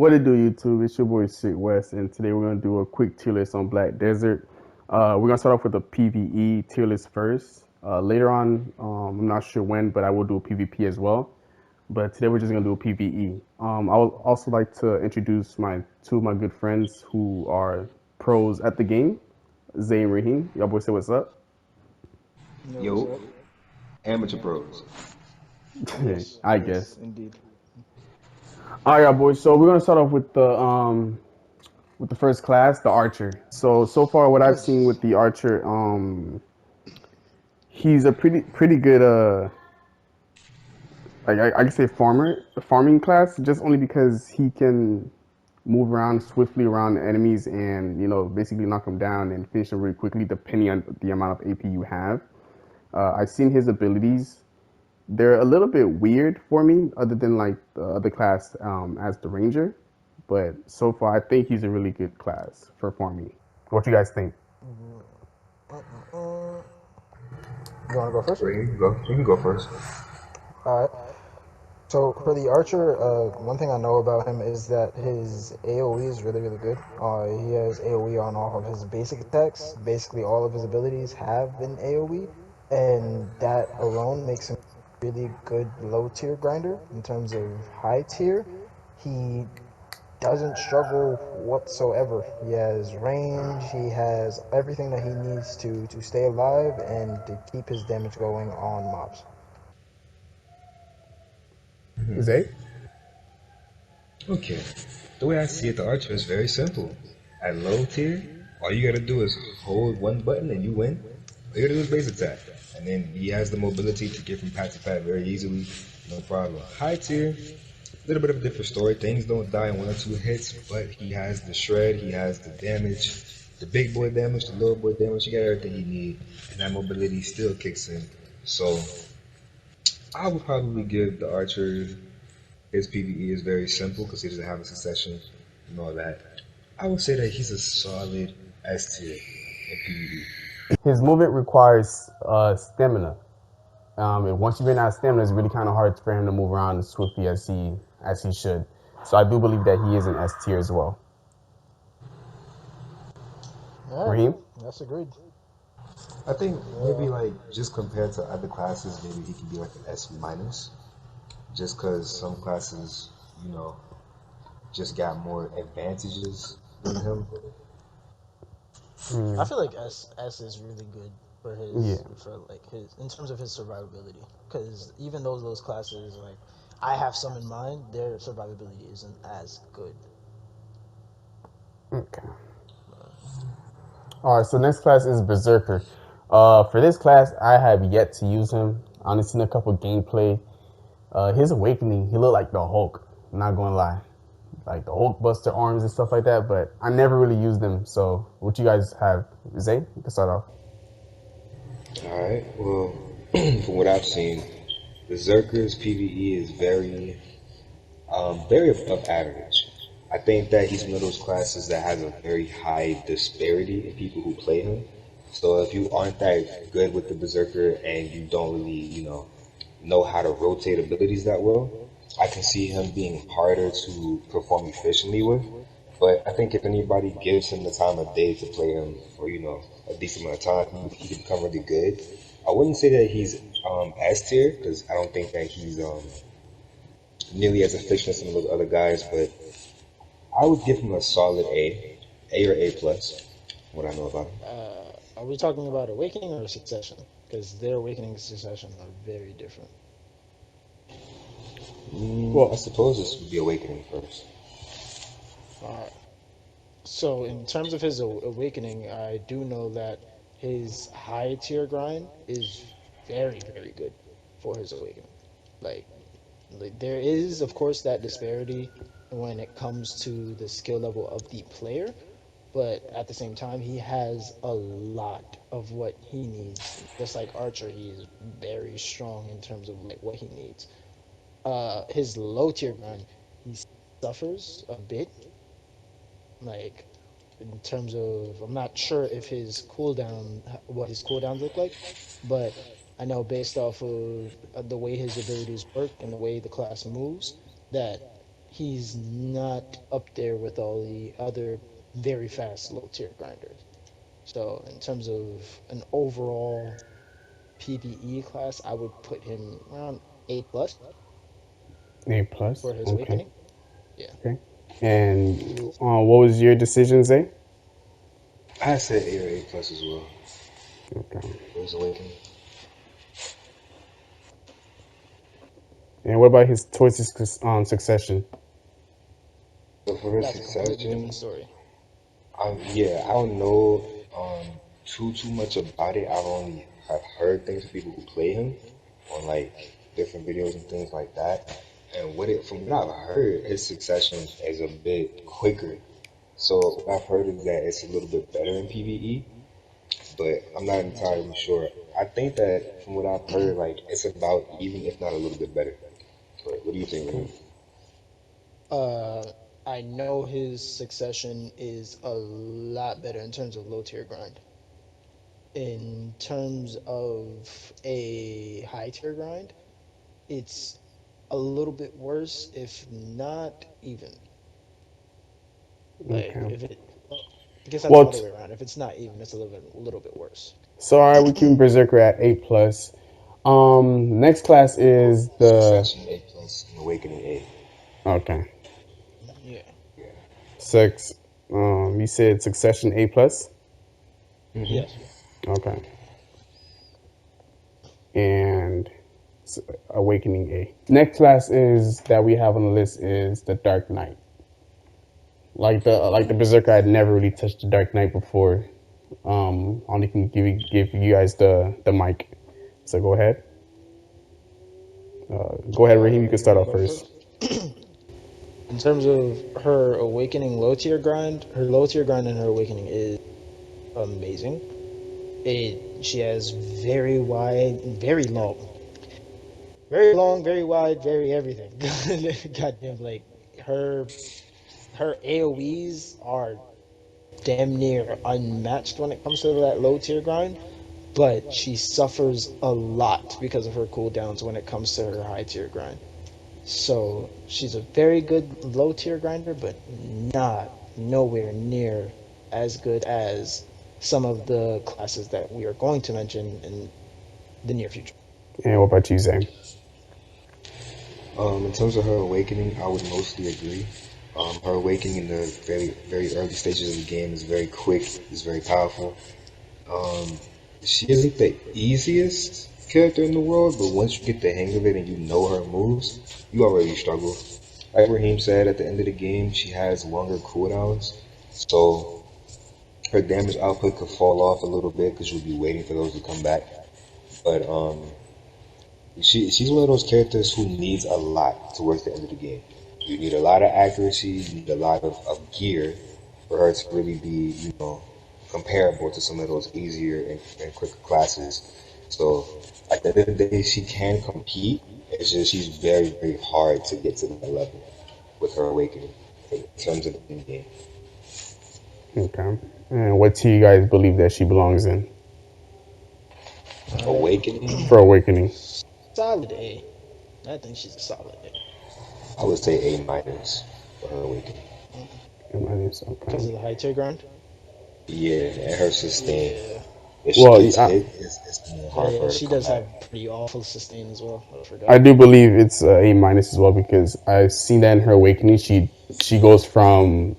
What it do, YouTube? It's your boy Sick West, and today we're gonna do a quick tier list on Black Desert. We're gonna start off with a PVE tier list first. Later on, I'm not sure when, but I will do a PvP as well. But today we're just gonna do a PVE. I would also like to introduce my two of my good friends who are pros at the game, Zay and Raheem. Y'all boys say what's up? Yo, what's Yo, up? amateur pros. Yes, I yes, guess. indeed. All right, y'all boys. So we're gonna start off with the first class, the archer. So far, what I've seen with Yes. the archer, he's a pretty good like I can say farming class, just only because he can move around swiftly around enemies and basically knock them down and finish them really quickly depending on the amount of AP you have. I've seen his abilities. They're a little bit weird for me, other than like the other class as the ranger. But so far, I think he's a really good class for farming. What you guys think? You want to go first? Ray, you can go. You can go first. All right. So for the archer, one thing I know about him is that his AOE is really, really good. He has AOE on all of his basic attacks. Basically, all of his abilities have an AOE, and that alone makes him a really good low tier grinder. In terms of high tier, he doesn't struggle whatsoever. He has range, he has everything that he needs to stay alive and to keep his damage going on mobs. Zay? Okay. The way I see it, the archer is very simple. At low tier, all you gotta do is hold one button and you win. All you gotta do is base attack. And then he has the mobility to get from pad to pad very easily, no problem. High tier, a little bit of a different story. Things don't die in one or two hits, but he has the shred, he has the damage, the big boy damage, the little boy damage, you got everything you need, and that mobility still kicks in. So I would probably give the archer his PvE is very simple because he doesn't have a succession and all that. I would say that he's a solid S tier in PvE. His movement requires stamina. And once you run out of stamina, it's really kind of hard for him to move around as swiftly as he should. So I do believe that he is an S tier as well. All right, Raheem? that's agreed. I think maybe Yeah. like just compared to other classes, maybe he could be like an S minus, just because some classes, you know, just got more advantages than him. I feel like S is really good for Yeah. his in terms of his survivability. Because even though those classes like I have some in mind, their survivability isn't as good. Okay. All right. So next class is Berserker. For this class, I have yet to use him. I only seen a couple gameplay. His awakening, he looked like the Hulk. I'm not gonna lie, like the Hulk Buster arms and stuff like that. But I never really used them. So what you guys have? Zay, you can start off. Alright, well, from what I've seen, Berserker's PvE is very above average. I think that he's one of those classes that has a very high disparity in people who play him. So if you aren't that good with the Berserker and you don't really, know how to rotate abilities that well, I can see him being harder to perform efficiently with. But I think if anybody gives him the time of day to play him for, a decent amount of time, he can become really good. I wouldn't say that he's S tier because I don't think that he's nearly as efficient as some of those other guys, but I would give him a solid A or A plus. What I know about him. Are we talking about awakening or succession? Because their awakening and succession are very different. I Well, suppose this would be awakening first. Alright. So in terms of his awakening, I do know that his high tier grind is very, very good for his awakening. Like, like there is, of course, that disparity when it comes to the skill level of the player, but at the same time, he has a lot of what he needs. Just like Archer, he is very strong in terms of like what he needs. His low tier grind, he suffers a bit, like in terms of I'm not sure if his cooldown what his cooldowns look like, but I know based off of the way his abilities work and the way the class moves that he's not up there with all the other very fast low tier grinders. So in terms of an overall PvE class, I would put him around A plus A plus. for his Okay. awakening. Yeah. Okay. And what was your decision, Zay? I said A or A plus as well. Okay. Force Awakening. And what about his choices on Succession? So for his That's a completely succession, different story. yeah, I don't know too much about it. I've only have heard things from people who play him on like different videos and things like that. And from what I've heard, his succession is a bit quicker. So what I've heard is that it's a little bit better in PvE, but I'm not Okay. entirely sure. I think that from what I've heard, like it's about even, if not a little bit better. But what do you think, Okay. Raheem? Uh, I know his succession is a lot better in terms of low tier grind. In terms of a high tier grind, it's a little bit worse, if not even. Like Okay. if it, I guess that's the Well, other way around. If it's not even, it's a little bit worse. so all right, we keep Berserker at A plus. Next class is the Succession A plus and Awakening A. okay. Yeah. Yeah. Six. You said Succession A plus. Yes. Okay. And Awakening A. Next class is that we have on the list is the Dark Knight. Like the Berserker, I'd never really touched the Dark Knight before. Only can give you guys the mic. So go ahead. Go ahead, Raheem. You can You start want to off go first. first? In terms of her awakening low tier grind, her low tier grind and her awakening is amazing. She has very wide, very long, very long, very wide, very everything. Goddamn, like her her AOE's are damn near unmatched when it comes to that low tier grind, but she suffers a lot because of her cooldowns when it comes to her high tier grind. So she's a very good low tier grinder, but not nowhere near as good as some of the classes that we are going to mention in the near future. And what about you, Zay? In terms of her awakening, I would mostly agree. Her awakening in the very early stages of the game is very quick, is very powerful. Um, she isn't the easiest character in the world, but once you get the hang of it and you know her moves, you already struggle. Like Raheem said, at the end of the game, she has longer cooldowns, so her damage output could fall off a little bit because you'll be waiting for those to come back. But she's one of those characters who needs a lot towards the end of the game. You need a lot of accuracy, you need a lot of gear for her to really be, comparable to some of those easier and quicker classes. So at the end of the day, she can compete. It's just she's very hard to get to that level with her awakening in terms of the game. Okay. And what tier you guys believe that she belongs in Uh, Awakening, for Awakening? Solid A. I think she's a solid A I would say A minus for her awakening. because Okay. of the high tier grind. Yeah, and her sustain. Yeah, If she Well, gets hit, it's hard for yeah, her to she come does back. have pretty awful sustain as well. I I forgot. do believe it's A minus as well because I've seen that in her Awakening. She goes from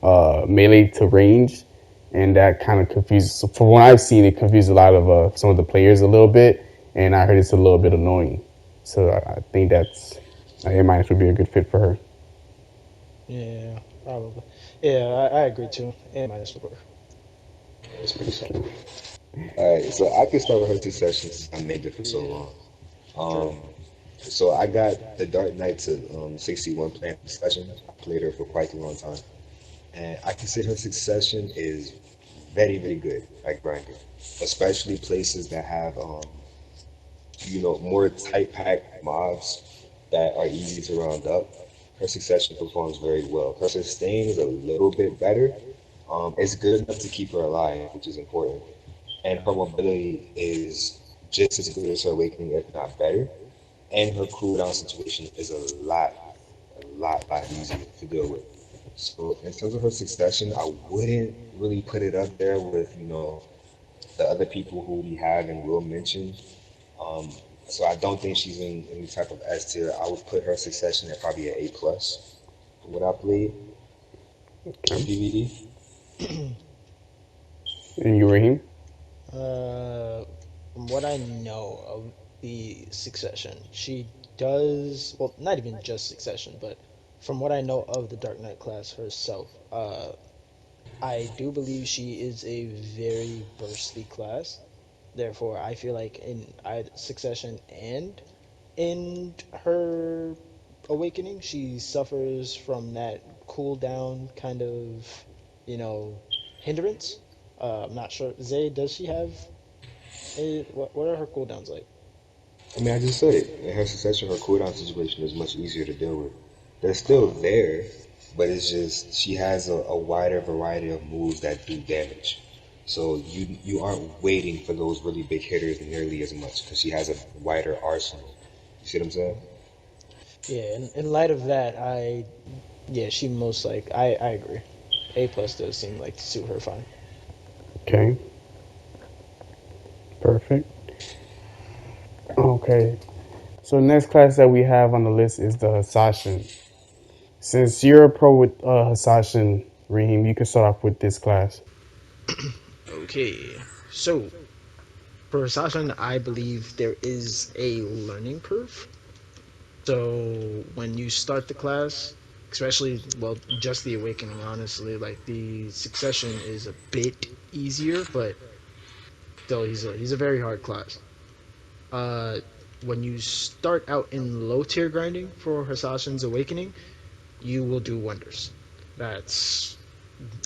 melee to range, and that kind of confuses. So from what I've seen, it confused a lot of some of the players a little bit, and I heard it's a little bit annoying. So I think that's A minus would be a good fit for her. Yeah, probably. Yeah, I agree too. A minus for her. It's pretty solid. Alright, so I can start with her two sessions since I made it for so Yeah, long. sure. So I got the Dark Knight to 61 playing Succession. I played her for quite a long time. And I consider her Succession is very good at grinding. Especially places that have more tight packed mobs that are easy to round up. Her Succession performs very well. Her sustain is a little bit better. It's good enough to keep her alive, which is important. And her mobility is just as good as her awakening, if not better. And her cooldown situation is a lot easier to deal with. So in terms of her succession, I wouldn't really put it up there with the other people who we have and will mention. Um, so I don't think she's in any type of S tier. I would put her succession at probably an A plus for what I played in Okay. PvE. And you, Raheem? From what I know of the Succession, she does well, not even just Succession, but from what I know of the Dark Knight class herself, I do believe she is a very bursty class. Therefore, I feel like in Succession and in her Awakening, she suffers from that cooldown kind of, you know, hindrance. I'm not sure. Zay, does she have what are her cooldowns like? I mean, I just said it. In her succession, her cooldown situation is much easier to deal with. They're still there, but it's just she has a wider variety of moves that do damage. So you aren't waiting for those really big hitters nearly as much because she has a wider arsenal. You see what I'm saying? Yeah, in light of that, yeah, she most like I agree. A plus does seem like to suit her fine. Okay, perfect. Okay, so next class that we have on the list is the Hashashin. Since you're a pro with Hashashin, Raheem, you can start off with this class. Okay, so for Sasha, I believe there is a learning curve. So when you start the class, especially well, just the awakening, honestly, like the succession is a bit easier, but still, he's a very hard class. Uh, when you start out in low tier grinding for Hashashin's awakening, you will do wonders. That's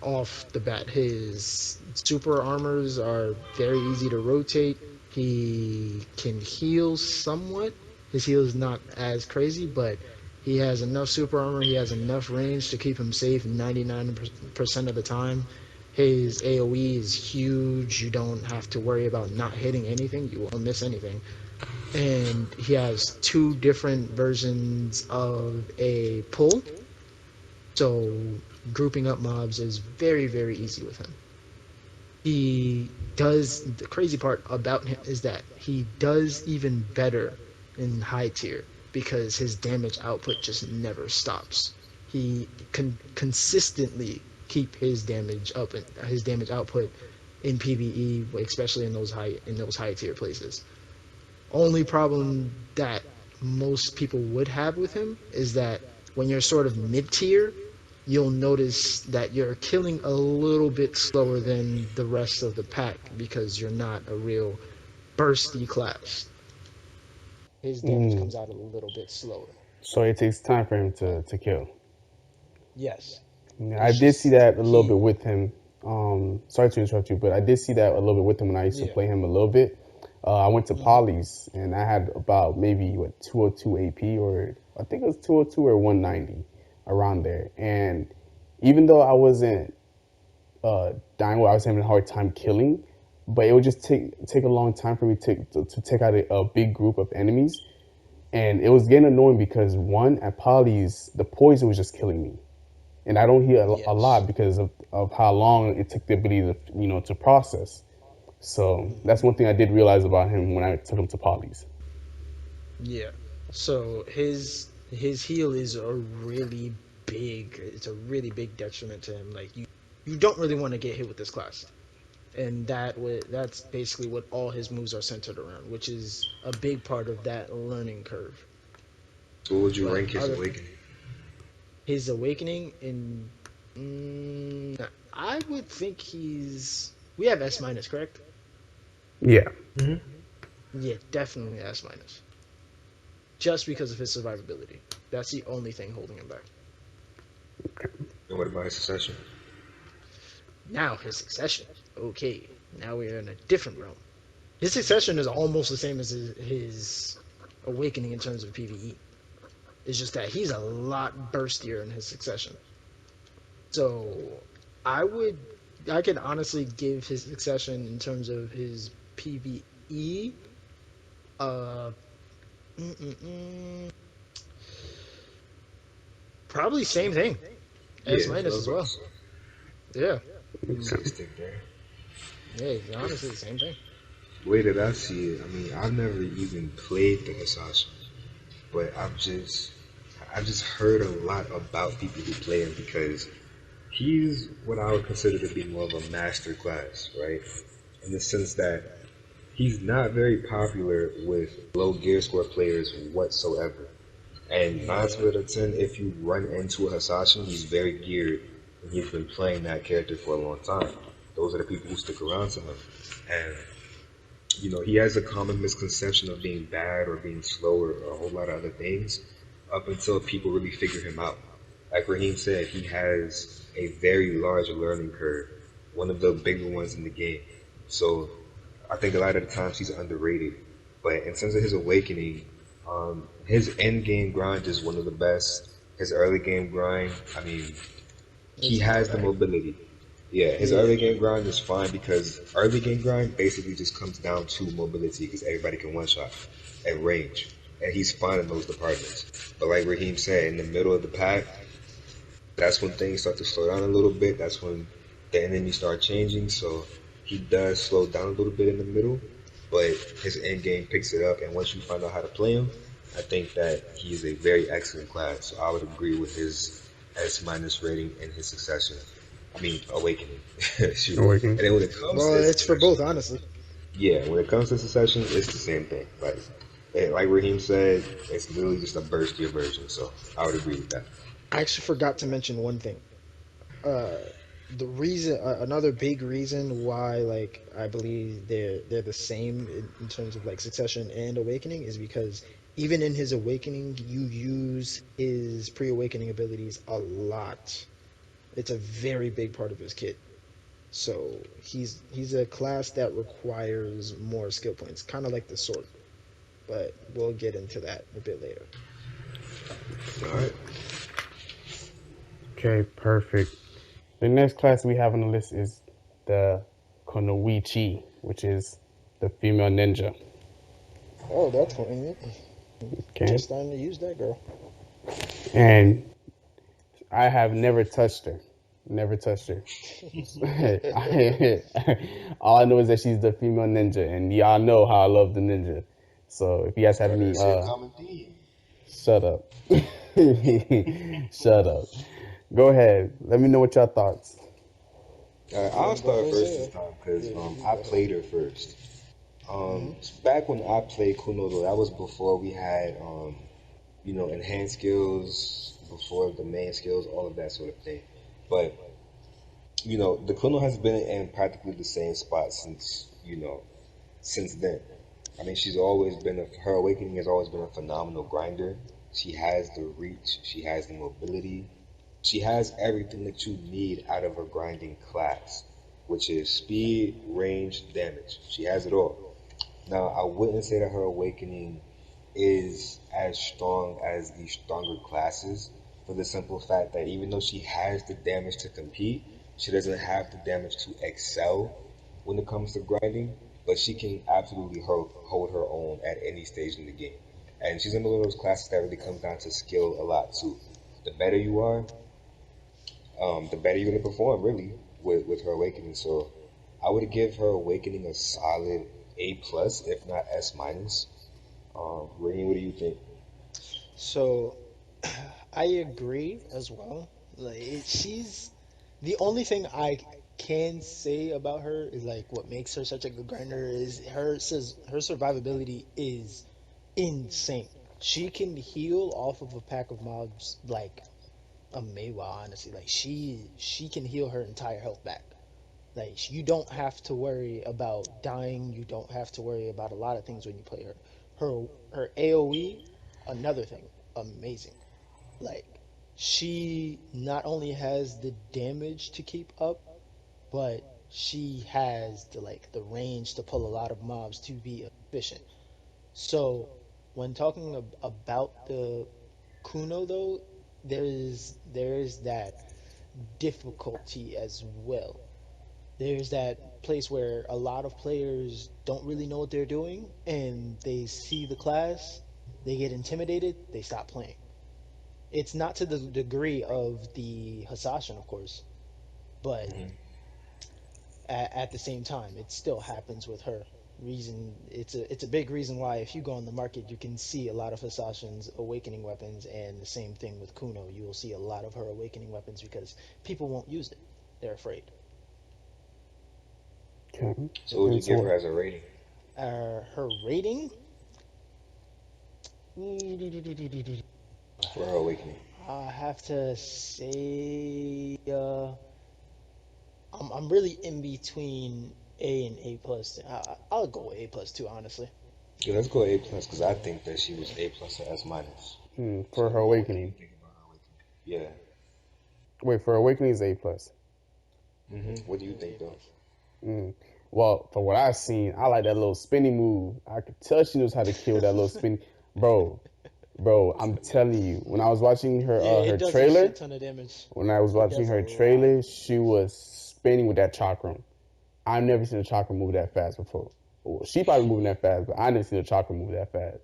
off the bat. His super armors are very easy to rotate. He can heal somewhat. His heal is not as crazy, but he has enough super armor. He has enough range to keep him safe 99% of the time. His AoE is huge. You don't have to worry about not hitting anything. You won't miss anything. And he has two different versions of a pull. So grouping up mobs is very, very easy with him. He does the crazy part about him is that he does even better in high tier because his damage output just never stops. He can consistently keep his damage up and his damage output in PvE, especially in those high tier places. Only problem that most people would have with him is that when you're sort of mid tier, you'll notice that you're killing a little bit slower than the rest of the pack because you're not a real bursty class. His damage Mm. comes out a little bit slower. So it takes time for him to kill. Yes, Yeah, I it's did see just that a little bit he. with him. Sorry to interrupt you, but I did see that a little bit with him when I used to Yeah. play him a little bit. I went to Hmm. Polly's and I had about maybe 202 AP, or I think it was 202 or 190 around there. And even though I wasn't dying, where I was having a hard time killing, but it would just take a long time for me to take out a big group of enemies, and it was getting annoying because one, at Polly's the poison was just killing me, and I don't heal a lot Yes. because of how long it took the ability to to process. So that's Hmm. one thing I did realize about him when I took him to Polly's. Yeah. So his heal is a really big. It's a really big detriment to him. Like you don't really want to get hit with this class. And that's basically what all his moves are centered around, which is a big part of that learning curve. So what would you But rank his other awakening? his awakening in, I would think we have S minus, correct? Yeah. Mm-hmm. Yeah, definitely S minus, just because of his survivability. That's the only thing holding him back. And what about his succession? Now his succession. Okay, now we're in a different realm. His succession is almost the same as his awakening in terms of PvE. It's just that he's a lot burstier in his succession. So I would, I could honestly give his succession in terms of his PVE. Uh, mm, mm, mm, Probably same thing. Yeah, S that's what I minus was as about to well. say. Yeah. Same thing there. Yeah, honestly, the same thing. The way that I see it, I mean, I've never even played the Hashashin, but I've just heard a lot about people who play him because he's what I would consider to be more of a master class, right? In the sense that he's not very popular with low gear score players whatsoever. And nine Yeah. times out of ten, if you run into a Hashashin, he's very geared and he's been playing that character for a long time. Those are the people who stick around to him. And he has a common misconception of being bad or being slow or a whole lot of other things up until people really figure him out. Like Raheem said, he has a very large learning curve, one of the bigger ones in the game. So I think a lot of the times he's underrated. But in terms of his awakening, his end game grind is one of the best. His early game grind, I mean, he It's has not the bad. mobility. Yeah, his Yeah. early game grind is fine because early game grind basically just comes down to mobility because everybody can one shot at range, and he's fine in those departments. But like Raheem said, in the middle of the pack, that's when things start to slow down a little bit. That's when the enemies start changing. So he does slow down a little bit in the middle, but his end game picks it up. And once you find out how to play him, I think that he is a very excellent class. So I would agree with his S minus rating in his succession. I mean, awakening. Shoot. And Awakening. then when it comes to Well, his it's for succession, both, honestly. yeah, when it comes to succession, it's the same thing. Like Raheem said, it's literally just a burstier version. So I would agree with that. I actually forgot to mention one thing. Uh, the reason, another big reason why, like, I believe they're the same in terms of like succession and awakening is because even in his awakening, you use his pre-awakening abilities a lot. It's a very big part of his kit. So he's a class that requires more skill points, kind of like the sword. But we'll get into that a bit later. All right. Okay, perfect. The next class we have on the list is the Kunoichi, which is the female ninja. Oh, that's convenient. Okay, Just starting to use that girl. and I have never touched her. Never touched her. All I know is that she's the female ninja, and y'all know how I love the ninja. So if you guys have Started to any, see a common theme. shut up, shut up. Go ahead. Let me know what y'all thoughts. You I'll want to go start first, first say? this time because Yeah, you I go ahead. played her first. Hmm. Back when I played Kuno, though, that was before we had, enhanced skills, before the main skills, all of that sort of thing. But, the Kuno has been in practically the same spot since then. I mean, her awakening has always been a phenomenal grinder. She has the reach, she has the mobility, she has everything that you need out of a grinding class, which is speed, range, damage. She has it all. Now, I wouldn't say that her awakening is as strong as the stronger classes for the simple fact that even though she has the damage to compete, she doesn't have the damage to excel when it comes to grinding, but she can absolutely hold her own at any stage in the game. And she's in one of those classes that really comes down to skill a lot too. The better you are, the better you're gonna perform really with her awakening. So I would give her awakening a solid A plus, if not S minus. Raheem, what do you think? So I agree as well. Like she's the only thing I can say about her is like what makes her such a good grinder is her survivability is insane. She can heal off of a pack of mobs like a Maehwa, honestly. Like she can heal her entire health back. Like you don't have to worry about dying. You don't have to worry about a lot of things when you play her. Her AOE, another thing, amazing. Like she not only has the damage to keep up, but she has the range to pull a lot of mobs to be efficient. So when talking about the Kuno though, there is that difficulty as well. There's that place where a lot of players don't really know what they're doing and they see the class, they get intimidated, they stop playing. It's not to the degree of the Hashashin, of course, but Hmm. at the same time, it still happens with her. Reason it's a big reason why if you go on the market, you can see a lot of Hashashin's awakening weapons, and the same thing with Kuno. You will see a lot of her awakening weapons because people won't use it. They're afraid. Okay. So would you And give her so, as a rating Her rating, for her awakening? I have to say, I'm really in between A and A plus. I'll go A plus too, honestly. Yeah, let's go A plus because I think that she was A plus or S minus. for So her what do you awakening. think about her awakening? Yeah. Wait, for awakening is A plus. What do It you was A think though? plus. Mm. Well, for what I've seen, I like that little spinning move. I could tell she knows how to kill that little spin. Bro, I'm telling you, when I was watching Yeah, her it does a trailer, shit ton of damage. when I was It watching does a her lot. trailer, she was spinning with that chakram. I've never seen a chakra move that fast before. Well, she probably moving that fast, but I never seen a chakra move that fast,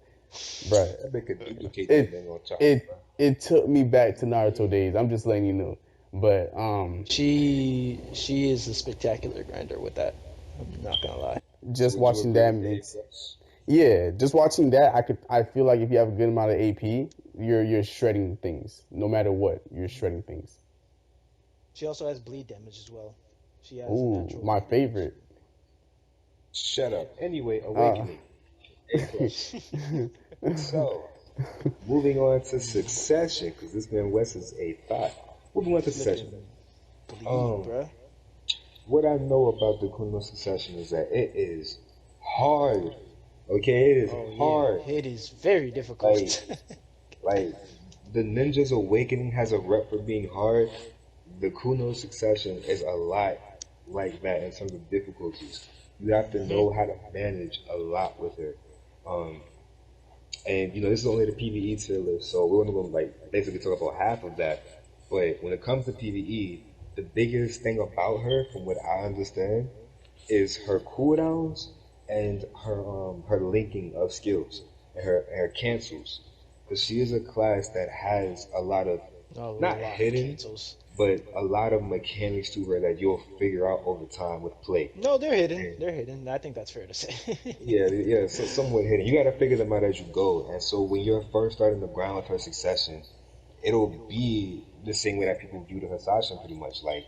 bruh. That bitch could duplicate that It thing on chakra, it bro. it took me back to Naruto days. I'm just letting you know. But She is a spectacular grinder with that. I'm not gonna lie. So just would you watching agree that with the A makes plus? yeah, just watching that I feel like if you have a good amount of AP, you're shredding things. No matter what, you're shredding things. She also has bleed damage as well. She has a Ooh, natural my bleed damage. favorite. Shut up. Anyway, Uh awakening A plus. So moving on to Succession because this man West is a thought. Moving on to Succession. Flipping bleed, Um, bruh. what I know about the Kuno Succession is that it is hard. Okay, it is Oh yeah, hard. it is very Like, difficult. like the Ninja's Awakening has a rep for being hard. The Kuno Succession is a lot like that in terms of difficulties. You have to Hmm. know how to manage a lot with her. Um, and this is only the PVE tier list, so we're only going to like basically talk about half of that. But when it comes to PVE, the biggest thing about her, from what I understand, is her cooldowns and her linking of skills and her cancels. Because she is a class that has a lot of A not lot of hidden, cancels. but a lot of mechanics to her that you'll figure out over time with play. No, they're hidden. And They're hidden. I think that's fair to say. yeah, yeah, so somewhat hidden. You got to figure them out as you go. And so when you're first starting the grind with her succession, it'll be the same way that people view the Hashashin pretty much. Like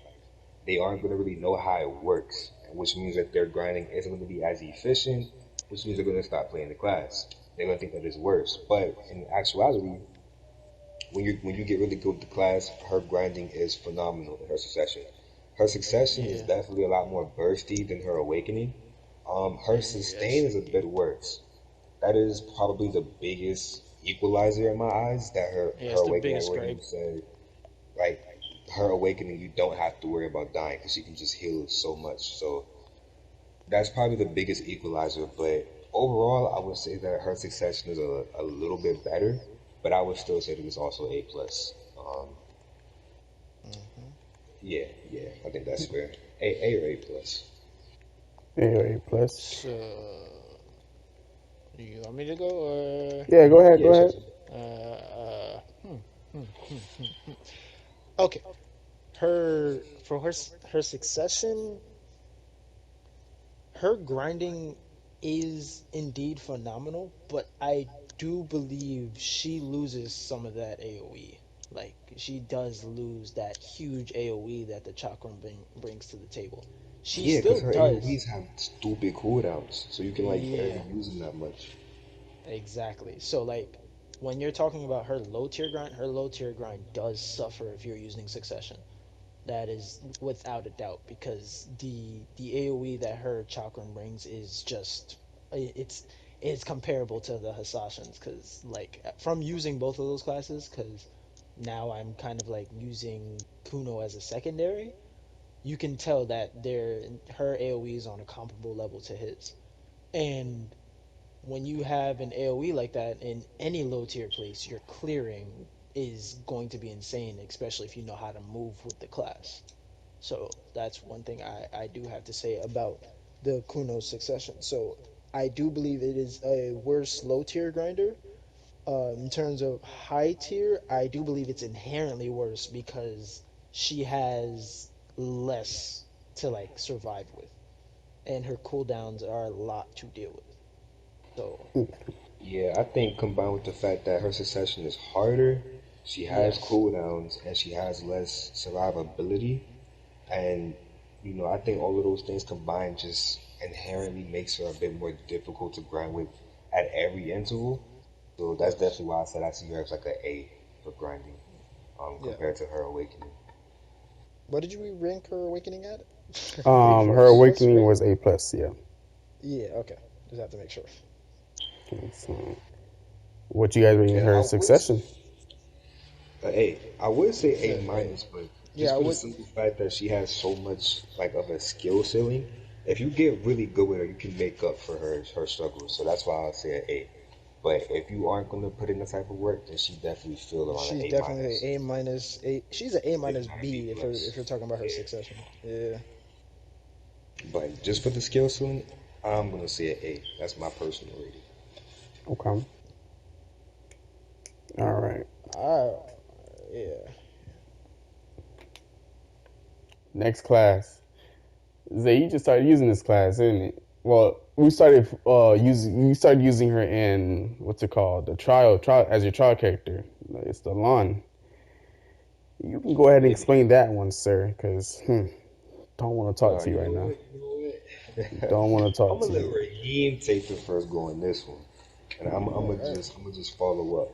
they aren't going to really know how it works, which means that their grinding isn't going to be as efficient, which means they're going to stop playing the class. They're going to think that it's worse. But in actuality, when you get really good with the class, her grinding is phenomenal in her succession. Her succession is Yeah. definitely a lot more bursty than her awakening. Her sustain Yes, is a bit indeed. worse. That is probably the biggest equalizer in my eyes. That Yeah, her it's the awakening, biggest where you gripe. said like her awakening, you don't have to worry about dying because she can just heal so much. So that's probably the biggest equalizer. But overall, I would say that her succession is a little bit better. But I would still say that it's also A plus. Hmm. Yeah, yeah, I think that's fair. A or A plus. A plus. So, you want me to go or? Yeah, go ahead, Yeah, go it's your ahead. turn. Okay. Her succession, her grinding is indeed phenomenal, but I do believe she loses some of that AoE. Like she does lose that huge AoE that the chakram brings to the table. She Yeah, because still her does. AoEs have stupid cooldowns, so you can like barely Yeah, use them that much. exactly. So like when you're talking about her low tier grind does suffer if you're using succession. That is without a doubt because the AoE that her chakram brings is just it's it's comparable to the Hashashins because like from using both of those classes because now I'm kind of like using Kuno as a secondary. You can tell that her AoE is on a comparable level to his, and when you have an AoE like that in any low tier place, your clearing is going to be insane, especially if you know how to move with the class. So that's one thing I do have to say about the Kuno succession. So I do believe it is a worse low tier grinder, In terms of high tier, I do believe it's inherently worse because she has less to like survive with, and her cooldowns are a lot to deal with. So Yeah, I think combined with the fact that her succession is harder, she has yes, cooldowns and she has less survivability, and I think all of those things combined just inherently makes her a bit more difficult to grind with at every interval. So that's yes, definitely why I said I see her as like an A for grinding, yeah. compared to her awakening. What did you rank her awakening at? A Her A A+. plus, awakening right? was A plus. Yeah. Yeah. Okay. Just have to make sure. So, what you guys rating And her succession? I would say You A said A. minus, but Yeah, just I for the would. simple fact that she has so much like of a skill ceiling. If you get really good with her, you can make up for her struggles. So that's why I'll say an A. But if you aren't gonna put in the type of work, then she definitely feel around an She's A definitely minus, A minus. A. She's an A if minus not a B B plus. if you're talking about her Yeah. succession. Yeah. But just for the skill ceiling, I'm gonna say an A. That's my personal rating. Okay. All right. Ah. Yeah. Next class. Zay, you just started using this class, isn't it? Well, we started using her in what's it called? The trial as your trial character. It's the Lahn. You can go ahead and Maybe. explain that one, sir, because don't want to talk No, to you you right know now. what? You know what? Don't want to I'm talk gonna to let you. Raheem take the first go on this one, and All right. I'm gonna just follow up.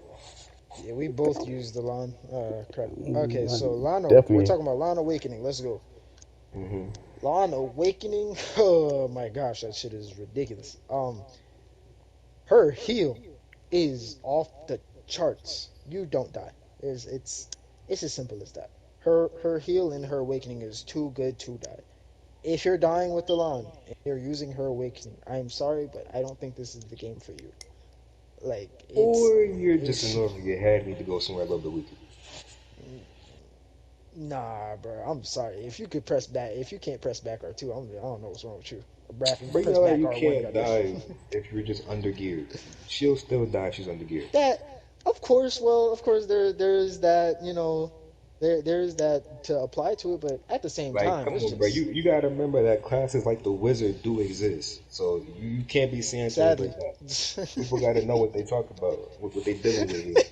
Yeah, we both used the Lahn. Crap. Okay, so we're Definitely. talking about Lahn Awakening. Let's go. Hmm. Lahn Awakening. Oh my gosh, that shit is ridiculous. Her heal is off the charts. You don't die. It's as simple as that. Her heal and her awakening is too good to die. If you're dying with the Lahn and you're using her awakening, I'm sorry, but I don't think this is the game for you. Like Or you're just in it's over your head, need to go somewhere a little bit weaker. nah, bro. I'm sorry. If you could press back, if you can't press back R2, I don't know what's wrong with you. Back, But press back you R1, can't goddamn. die if you're just under geared. She'll still die if she's under geared. That, of course. Well, of course there's that. There's that to apply to it, but at the same Like, time, come it's on, bro. just You gotta remember that classes like the wizard do exist. So you can't be saying things sadly. like that. People gotta know what they talk about, what they dealing with here.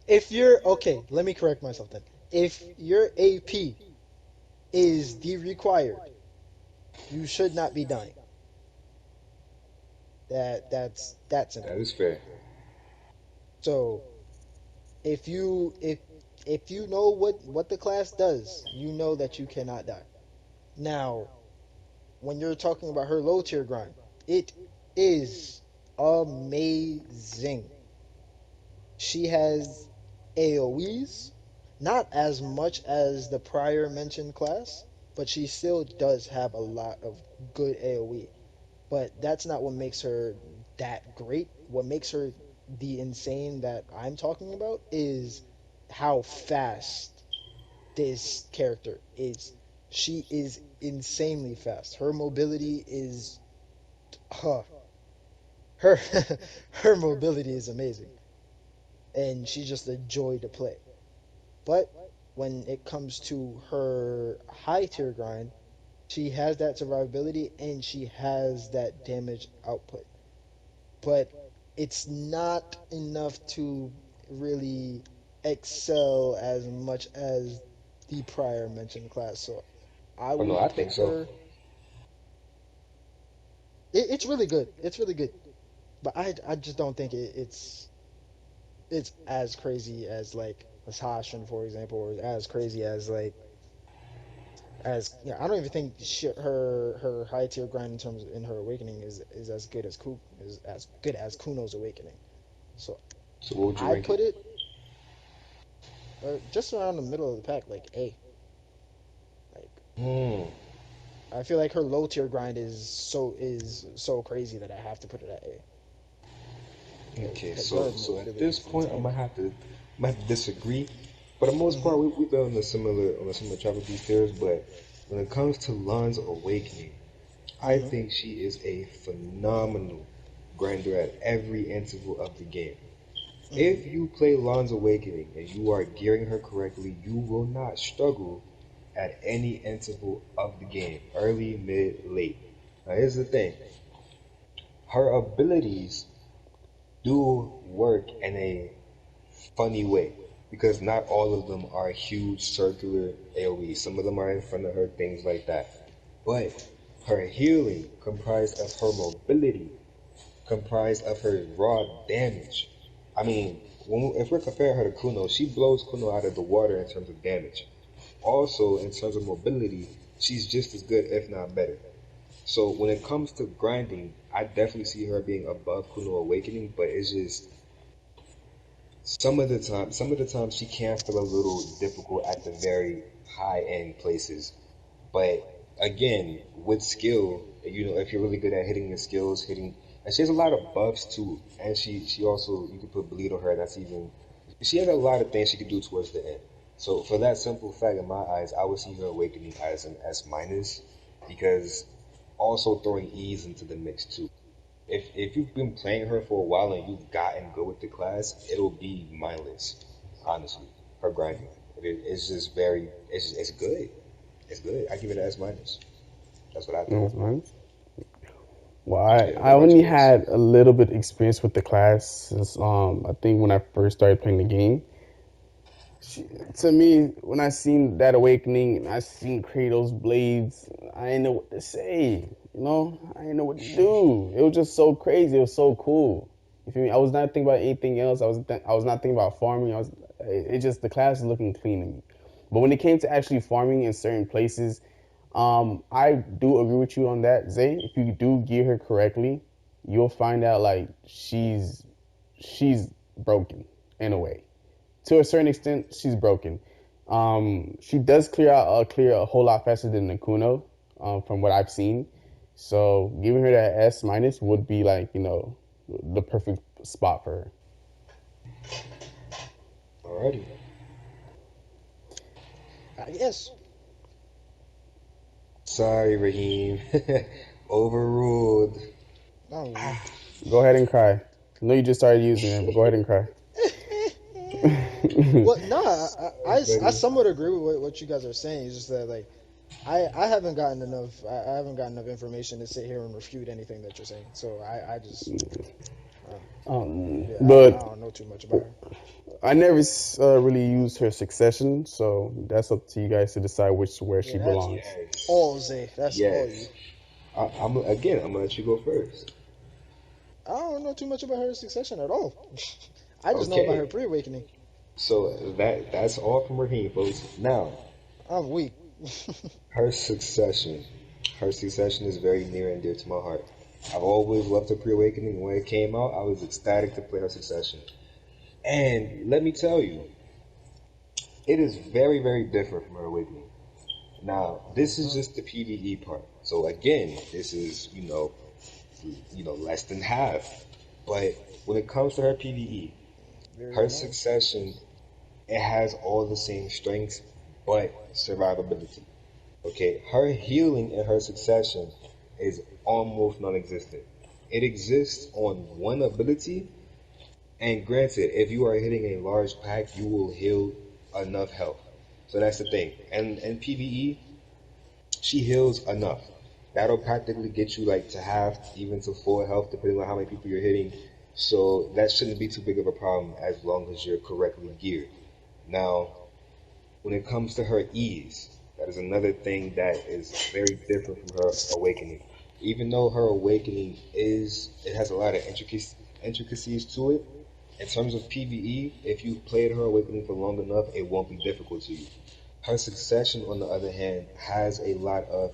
If you're okay, let me correct myself then. If your AP is the required, you should not be dying. That's That simple. is fair. So if you know what the class does, you know that you cannot die. Now, when you're talking about her low tier grind, it is amazing. She has AoEs, not as much as the prior mentioned class, but she still does have a lot of good AoE. But that's not what makes her that great. What makes her the insane that I'm talking about is how fast this character is. She is insanely fast. Her mobility is huh, her her mobility is amazing, and she's just a joy to play. But when it comes to her high tier grind, she has that survivability and she has that damage output. But it's not enough to really excel as much as the prior mentioned class. So I Oh no, would I put think so. her. It's really good. It's really good. But I just don't think it's as crazy as like Hashashin, for example, or as crazy as like as yeah. I don't even think her high tier grind in terms in her awakening is as good as Kuno's awakening. So So what would you I'd rank put it? it just around the middle of the pack, like A. Like Hmm. I feel like her low tier grind is so crazy that I have to put it at A Okay, because her so at mobility this is point, insane. I might have to disagree. For the most Hmm. part, we've been on a similar track with these theories. But when it comes to Lahn's awakening, I Hmm. think she is a phenomenal, grinder at every interval of the game. Mm-hmm. If you play Lahn's Awakening and you are gearing her correctly, you will not struggle at any interval of the game, early, mid, late. Now here's the thing. Her abilities do work in a funny way because not all of them are huge circular AoE. Some of them are in front of her, things like that. But her healing, comprised of her mobility, comprised of her raw damage. I mean, if we're comparing her to Kuno, she blows Kuno out of the water in terms of damage. Also, in terms of mobility, she's just as good, if not better. So when it comes to grinding, I definitely see her being above Kuno Awakening, but it's just some of the time she can feel a little difficult at the very high end places. But again, with skill, if you're really good at hitting your skills, and she has a lot of buffs too, and she also you can put bleed on her. She has a lot of things she can do towards the end. So for that simple fact, in my eyes, I would see her awakening as an S minus, because also throwing ease into the mix too. If you've been playing her for a while and you've gotten good with the class, it'll be mindless. Honestly, her grinding, it's just it's good. It's good. I give it an S minus. That's what I think. That's nice. Well, Yeah. I What about only you guys? had a little bit experience with the class since I think when I first started playing the game. She, to me, when I seen that awakening and I seen Kratos' blades, I didn't know what to say. I didn't know what to do. It was just so crazy. It was so cool. You feel me? I was not thinking about anything else. I was not thinking about farming. It just the class is looking clean to me. But when it came to actually farming in certain places, I do agree with you on that, Zay. If you do gear her correctly, you'll find out like she's broken in a way. To a certain extent, she's broken. She does clear a whole lot faster than Nakuno, from what I've seen. So giving her that S minus would be like the perfect spot for her. Alrighty. Yes. Sorry, Raheem. Overruled. Oh, Ah, Go ahead and cry. I know you just started using it, but go ahead and cry. well, no, I buddy. somewhat agree with what you guys are saying. It's just that like I haven't gotten enough I haven't gotten enough information to sit here and refute anything that you're saying. So I just uh, yeah I but don't know too much about her. I never really used her succession, so that's up to you guys to decide where Yeah, she that's belongs. all Yes. Zay. That's all you. Yes. I'm gonna let you go first. I don't know too much about her succession at all. I just know about her Okay. pre-awakening. So that's all from Raheem, folks. Now, I'm weak. her succession. Her succession is very near and dear to my heart. I've always loved her pre-awakening. When it came out, I was ecstatic to play her succession. And let me tell you, it is very, very different from her awakening. Now, this is Mhm. just the PvE part. So again, this is, less than half. But when it comes to her PvE, Very her annoying. succession, it has all the same strengths, but survivability. Okay, her healing in her succession is almost non-existent. It exists on one ability, and granted, if you are hitting a large pack, you will heal enough health. So that's the thing. And in PvE, she heals enough. That'll practically get you like to half, even to full health, depending on how many people you're hitting. So that shouldn't be too big of a problem as long as you're correctly geared. Now, when it comes to her ease, that is another thing that is very different from her awakening. Even though her awakening it has a lot of intricacies to it. In terms of PvE, if you played her awakening for long enough, it won't be difficult to you. Her succession, on the other hand, has a lot of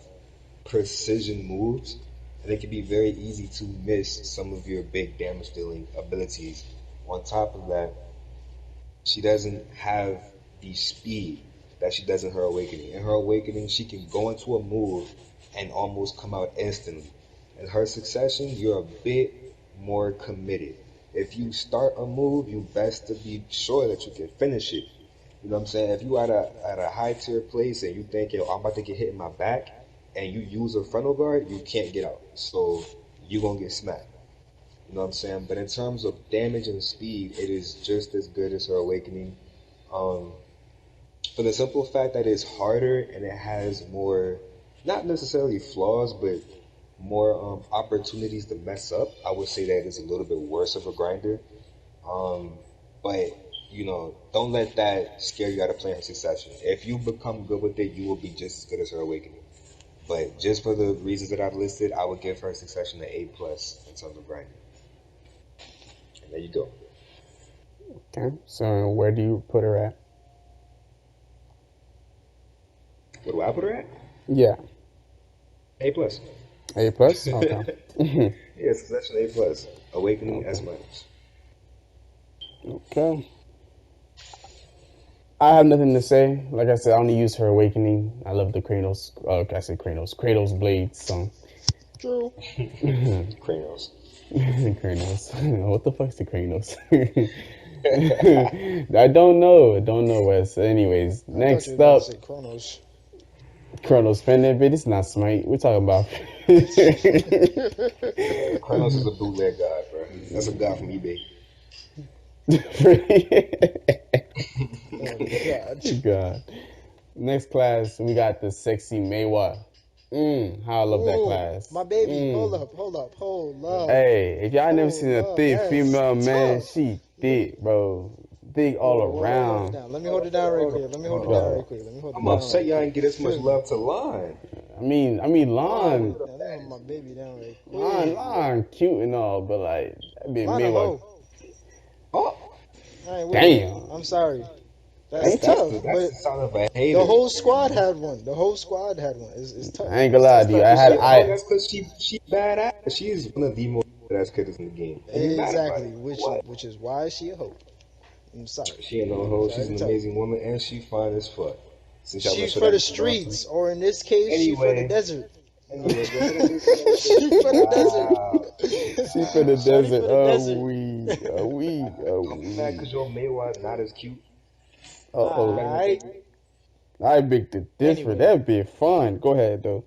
precision moves, and it can be very easy to miss some of your big damage dealing abilities. On top of that, she doesn't have the speed that she does in her awakening. In her awakening, she can go into a move and almost come out instantly. In her succession, you're a bit more committed. If you start a move, you best to be sure that you can finish it. You know what I'm saying? If you at a high tier place and you think, yo, I'm about to get hit in my back, and you use a frontal guard, you can't get out. So you gonna get smacked. You know what I'm saying? But in terms of damage and speed, it is just as good as her awakening. Um, for the simple fact that it's harder and it has more, not necessarily flaws, but more opportunities to mess up, I would say that it's a little bit worse of a grinder. Um, but don't let that scare you out of playing Succession. If you become good with it, you will be just as good as her Awakening. But just for the reasons that I've listed, I would give her Succession an A plus in terms of grinding. And there you go. Okay, so where do you put her at? What do I put her at? Yeah, A plus. A plus. Okay. Yeah, Succession A plus. Awakening S Okay. minus. Okay. I have nothing to say. Like I said, I only use her awakening. I love the Kratos. I said Kratos. Kratos blades. So. True. Kratos. Kratos. What the fuck's the Kratos? I don't know. I don't know, Wes. Anyways, I next thought you were about up, to say Kronos. Chronos Fender, but it's not Smite. We're talking about. Kratos is a bootleg god, bro. That's a god from eBay. Oh God. God. Next class, we got the sexy Maehwa. How I love that Ooh, class. my baby. Hold up. Hey, if y'all never seen a Hold up. thick That's female man, tough. she thick, bro. Thick all Let me hold it around. down. Let me hold it down right quick. Bro, I'm upset y'all didn't get this much love to Lahn. I mean, Lahn, Let me hold my baby down right quick. Lahn, cute and all, but like, that be Lahn a Maehwa. hoe. Oh, I ain't with Damn. it. I'm sorry. That's Ain't tough. that's But the sound of a hater. the whole squad had one. It's tough. I ain't gonna lie to you. That's because she badass. She is one of the most badass characters in the game, and you're mad about Exactly, it. What? which is why she a hoe. I'm sorry. She ain't no hoe. Sorry She's to an tell you. amazing woman, and she fine as fuck. Since y'all She make sure for that the is known to me. streets, or in this case, she for the Anyway, desert. anyway, She for the desert. wow. She for the Shorty desert. for the desert. Don't be mad because your Maehwa is not as cute. Uh-oh. Better than Alright. baby. I big the different. Anyway. That'd be fun. Go ahead, though.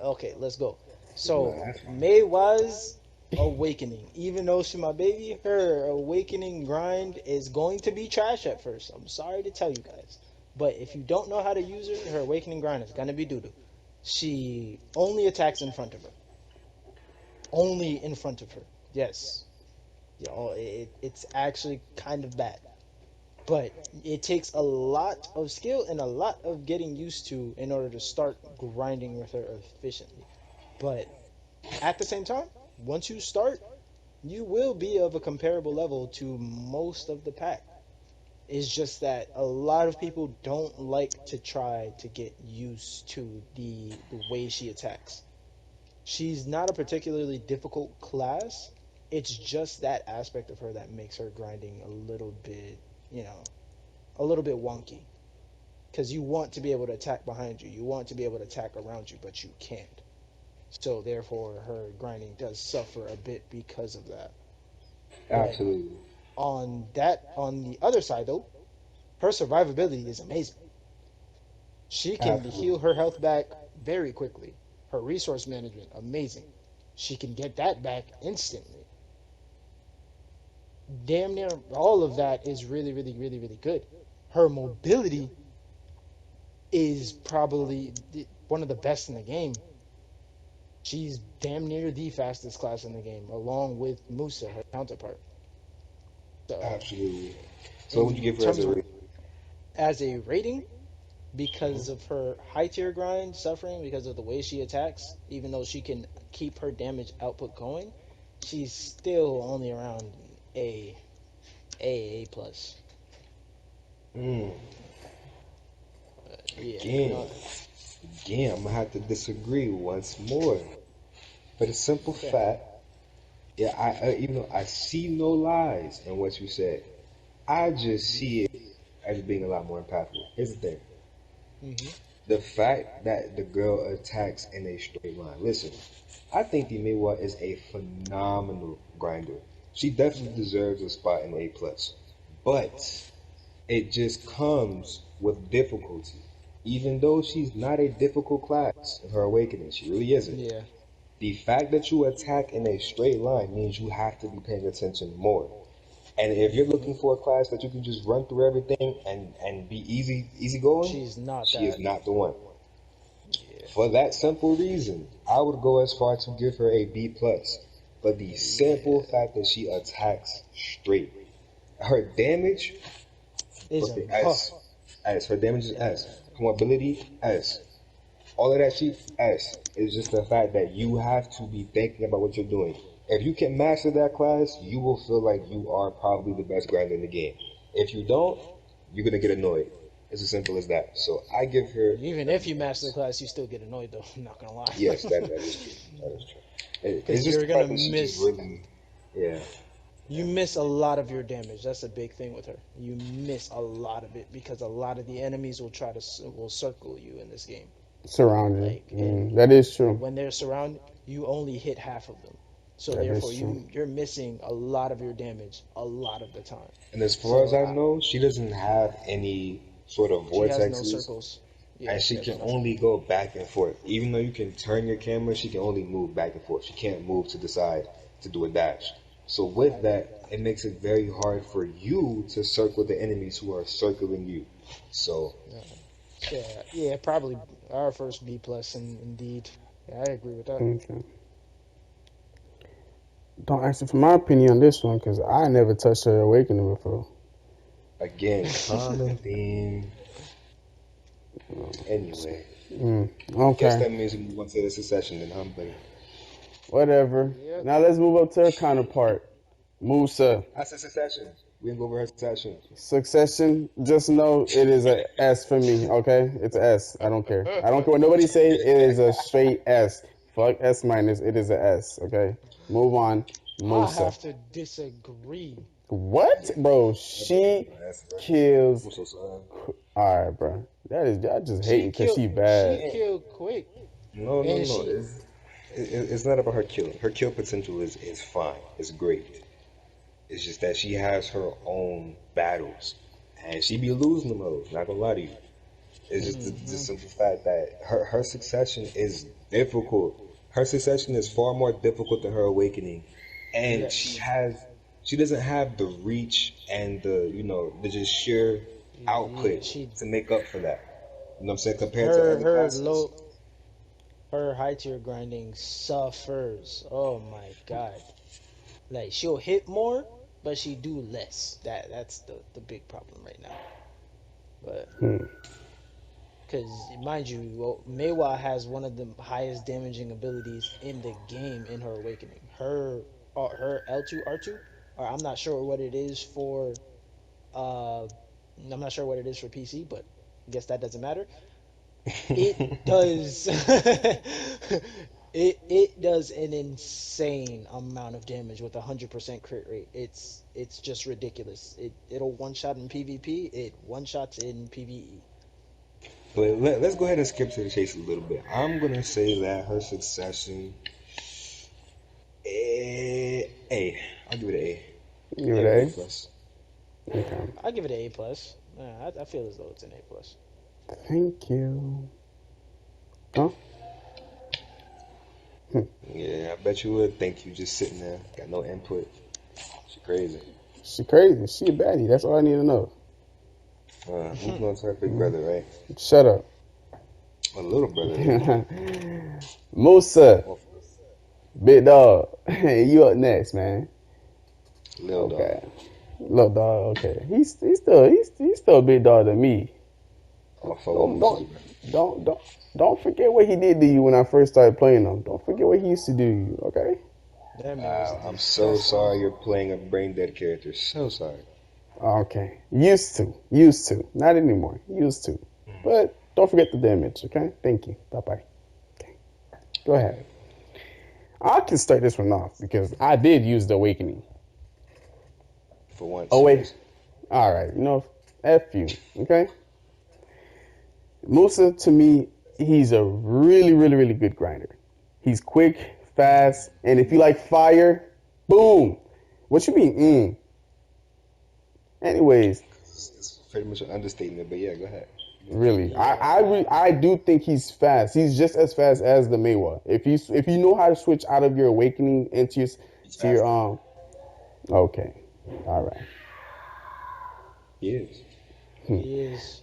Okay, let's go. No, So that's fine. May was awakening. Even though she my baby, her awakening grind is going to be trash at first. I'm sorry to tell you guys. But if you don't know how to use her, her awakening grind is gonna be doo-doo. She only attacks in front of her. Only in front of her. Yes. It's actually kind of bad. But it takes a lot of skill and a lot of getting used to in order to start grinding with her efficiently. But at the same time, once you start, you will be of a comparable level to most of the pack. It's just that a lot of people don't like to try to get used to the way she attacks. She's not a particularly difficult class. It's just that aspect of her that makes her grinding a little bit, you know, a little bit wonky. Because you want to be able to attack behind you, you want to be able to attack around you, but you can't. So therefore, her grinding does suffer a bit because of that. But Absolutely. on the other side though, her survivability is amazing. She can heal Absolutely. her health back very quickly. Her resource management, amazing. She can get that back instantly. Damn near all of that is really, really, really, really good. Her mobility is probably one of the best in the game. She's damn near the fastest class in the game, along with Musa, her counterpart. So, Absolutely. So what would you in give her as terms a of rating? as a rating, because of her high tier grind suffering, because of the way she attacks, even though she can keep her damage output going, she's still only around A, A plus. Mm, Yeah, again, again, I'm gonna have to disagree once more. For the simple okay. fact, yeah, even though I see no lies in what you said, I just see it as being a lot more impactful. Here's the thing: Hmm. the fact that the girl attacks in a straight line. Listen, I think the Maehwa is a phenomenal grinder. She definitely Hmm. deserves a spot in A plus, but it just comes with difficulty. Even though she's not a difficult class in her awakening, she really isn't. Yeah. The fact that you attack in a straight line means you have to be paying attention more. And if you're looking for a class that you can just run through everything and be easy going, She's not she is that. not the one. Yeah. For that simple reason, I would go as far to give her a B plus. For the simple Yeah. fact that she attacks straight. Her damage, Isn't perfect S. S. Her damage is S. yeah. Her mobility, S. All of that shit, S. It's just the fact that you have to be thinking about what you're doing. If you can master that class, you will feel like you are probably the best grinder in the game. If you don't, you're gonna get annoyed. It's as simple as that. So I give her Even a if B you master the plus. class, you still get annoyed though. I'm not gonna lie. Yes, that is true. That is true. It's Because just you're the gonna fact that she just miss. really, yeah. You miss a lot of your damage. That's a big thing with her. You miss a lot of it because a lot of the enemies will try to will circle you in this game. Surrounding. Like, and That is true. when they're surrounded, you only hit half of them. So That therefore, is true. you're missing a lot of your damage a lot of the time. And as far as So I know, she doesn't have any sort of she has no vortexes, circles. and Yeah, she she has can nothing. only go back and forth. Even though you can turn your camera, she can only move back and forth. She can't move to the side to do a dash. So with I agree that, with that. it makes it very hard for you to circle the enemies who are circling you. So Yeah. So yeah, probably our first B plus, and indeed, yeah, I agree with that. Okay. Don't ask me for my opinion on this one because I never touched her awakening before. again, common theme. Anyway, guess Okay. that means we move on to the succession then, huh, buddy? Whatever. Yep. Now let's move up to her counterpart, Musa. I said succession. We didn't go over her succession. Succession. Just know it is a S for me. Okay, it's a S. I don't care. I don't care what nobody say. It is a straight S. Fuck S minus. It is a S. Okay. Move on. I Musa. have to disagree. What, bro? I give She her an S, bro. kills. I'm so sorry. All right, bro. That is. I just hating because she She bad. killed quick, No, no, and no. she It's not about her killing. Her kill potential is fine. It's great. It's just that she has her own battles, and she be losing them those. Not gonna lie to you. It's just the hmm simple fact that her succession is difficult. Her succession is far more difficult than her awakening, and yes, she doesn't have the reach and the just sheer yeah, output she to make up for that. You know what I'm saying? Compared to her other her classes. low her high tier grinding suffers. Oh my god, like she'll hit more, but she do less. That's the big problem right now. But Hmm. because mind you, well, Maehwa has one of the highest damaging abilities in the game in her awakening. Her L2 R2, or I'm not sure what it is for. I'm not sure what it is for PC, but I guess that doesn't matter. It does. It does an insane amount of damage with 100% crit rate. It's just ridiculous. It'll one shot in PvP. It one shots in PvE. But let's go ahead and skip to the chase a little bit. I'm gonna say that her succession, A. I'll give it an A. You A or A A? plus. Okay. I give it an A plus. I feel as though it's an A plus. Thank you. Huh? Hmm. Yeah, I bet you would think you just sitting there, got no input. She crazy. She crazy. She a baddie. That's all I need to know. Moving on to her big brother, right? Shut up. A little brother, then. Musa, Oh, big dog. You up next, man. little dog. Okay. Little dog, okay. He's still a big dog to me. I'll follow Don't Musa's don't brother. don't forget what he did to you when I first started playing him. Don't forget what he used to do to you, okay? That man was I'm so disgusting. sorry you're playing a brain dead character. So sorry. Okay. Used to. Not anymore. Used to. But don't forget the damage, okay? Thank you. Bye bye. Okay. Go ahead. I can start this one off because I did use the awakening. For once, Oh wait. yes. Alright, F you, okay? Musa, to me, he's a really, really, really good grinder. He's quick, fast, and if you like fire, boom. What you mean? Anyways, It's pretty much an understatement, but yeah, go ahead. Really, Yeah, I do think he's fast. He's just as fast as the Maehwa. If you know how to switch out of your awakening into your He's to your faster. okay, all right. He is. he is.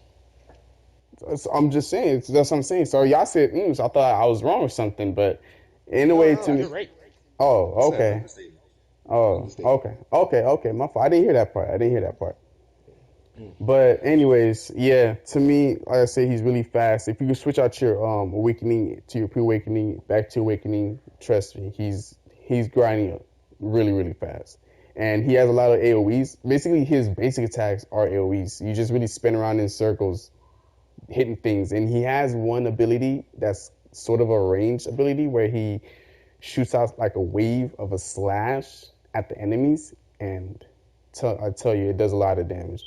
I'm just saying. That's what I'm saying. So y'all said, so I thought I was wrong or something. But in a No, way, no, to no, you're me, right. oh, It's an okay, understatement. oh, Understatement. okay, okay. My fault. I didn't hear that part. I didn't hear that part. Mm. But anyways, yeah. To me, like I said, he's really fast. If you can switch out your awakening to your pre-awakening back to awakening, trust me, he's grinding up really fast. And he has a lot of AoEs. Basically, his basic attacks are AoEs. You just really spin around in circles hitting things. And he has one ability that's sort of a range ability where he shoots out like a wave of a slash at the enemies, and I tell you, it does a lot of damage.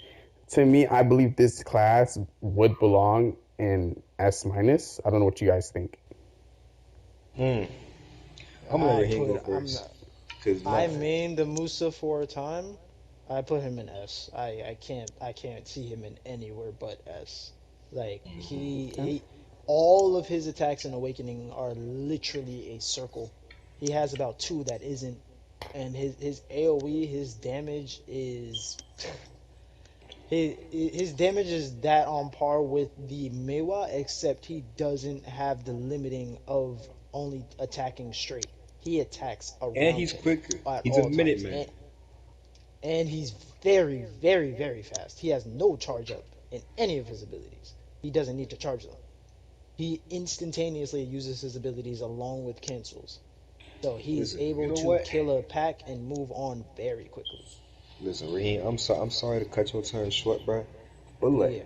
To me, I believe this class would belong in S minus. I don't know what you guys think. Mm. I'm gonna let I Raheem put go I'm first. Cause I my mained the Musa for a time. I put him in S. I can't see him in anywhere but S. Like Okay. he all of his attacks in Awakening are literally a circle. He has about two that isn't, and his AoE, his damage is his damage is that on par with the Maehwa, except he doesn't have the limiting of only attacking straight. He attacks and around he's him quicker. at He's a all minute times, man. and he's very fast. He has no charge up in any of his abilities. He doesn't need to charge them. He instantaneously uses his abilities along with cancels. So he is Listen, you able know to what? kill a pack and move on very quickly. Listen, Raheem, I'm sorry to cut your turn short, bro. But look, Yeah.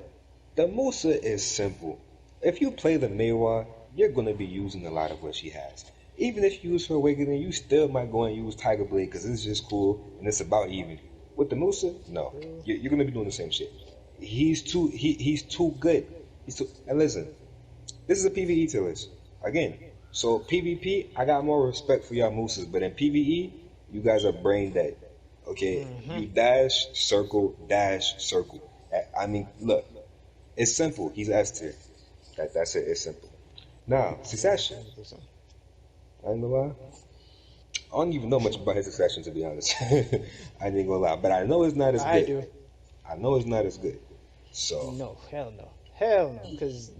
the Musa is simple. If you play the Maehwa, you're gonna be using a lot of what she has. Even if you use her awakening, you still might go and use Tiger Blade because it's just cool and it's about even. With the Musa, no, True. you're gonna be doing the same shit. He's too good. He's too. And listen, this is a PVE tier list. Again, so PvP, I got more respect for y'all Mooses, but in PvE, you guys are brain dead. Okay, Mm-hmm. you dash, circle. I mean, look, it's simple. He's S tier. That's it. It's simple. Now, Yeah, succession. 100%. I ain't gonna lie. I don't even know much about his succession to be honest. I ain't gonna lie, but I know it's not as I good. do. I know it's not as good. So, No, hell no. Hell no. Because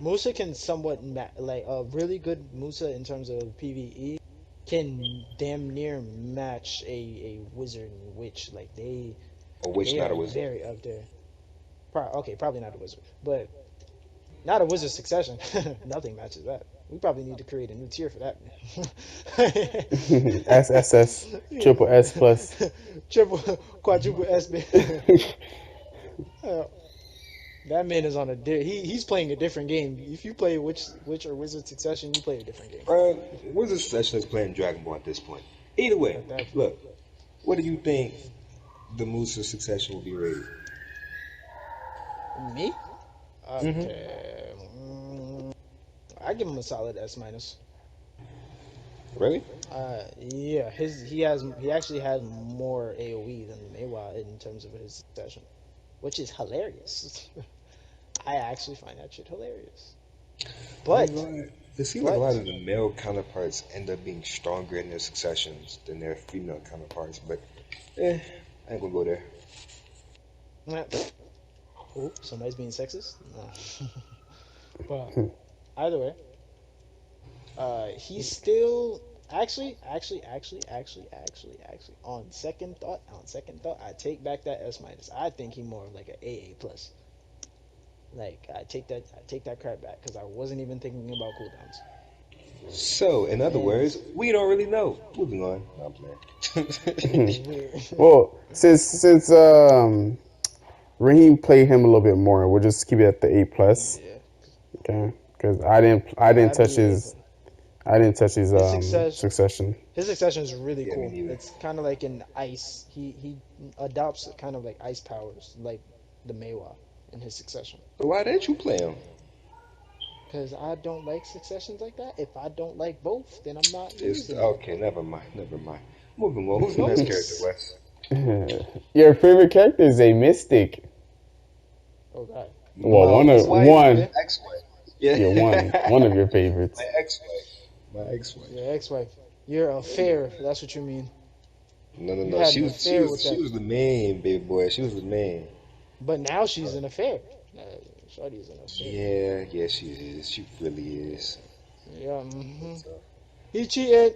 Musa can somewhat like a really good Musa in terms of PvE can damn near match a wizard and witch. Like a witch, they not a are wizard. very up there. Okay, probably not a wizard, but not a wizard succession. Nothing matches that. We probably need to create a new tier for that. SSS triple S plus. Triple, quadruple S. Uh, that man is on he's playing a different game. If you play witch or wizard succession, you play a different game. Wizard succession is playing Dragon Ball at this point. Either way, At that point, look, what do you think the Musa succession will be rated? me, Mm-hmm. okay, I give him a solid S minus. Really? Yeah, he actually has more AOE than Maehwa in terms of his succession, which is hilarious. I actually find that shit hilarious. I ain't But gonna lie. It seems like a lot but of the male counterparts end up being stronger in their successions than their female counterparts, but I ain't gonna go there. oh, somebody's being sexist. No, but either way, he's still on second thought, I take back that S minus. I think he more of like a AA plus. Like I take that crap back because I wasn't even thinking about cooldowns. So, in other And words, we don't really know. Moving on. No, I'm playing. Well, since Raheem played him a little bit more, we'll just keep it at the A plus. yeah, Okay, because I didn't I'd touch be A his plus. His success succession. his succession is really Yeah, me cool. neither. It's kind of like an ice. He adopts kind of like ice powers, like the Maehwa in his succession. So why didn't you play him? Because I don't like successions like that. If I don't like both, then I'm not It's using them. okay. Never mind. Never mind. Moving on. Who's the next character, Notice. Wes? Your favorite character is a mystic. Oh God. Well, My wife, one, ex-wife. Yeah. yeah, one of your favorites. My ex-wife. My ex-wife. Your ex-wife. Your affair. That's what you mean. No, no, You no. had an affair with She that. was the main baby boy. She was the main. But now she's an affair. Uh, Shorty's an affair. Yeah, yeah, she is. She really is. Yeah. Mm-hmm. So, He cheated.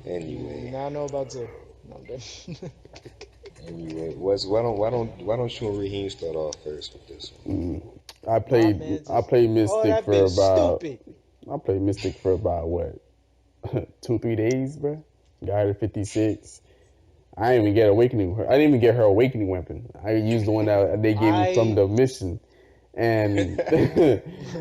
You anyway, now know about Zib. No, I'm done. why don't you and Raheem start off first with this one? Mm. My man's I is. played Oh, Mystic that for bitch about stupid. I played Mystic for about what 2-3 days, bro. Got her to 56. I didn't even get awakening. I didn't even get her awakening weapon. I used the one that they gave me from I. the mission. And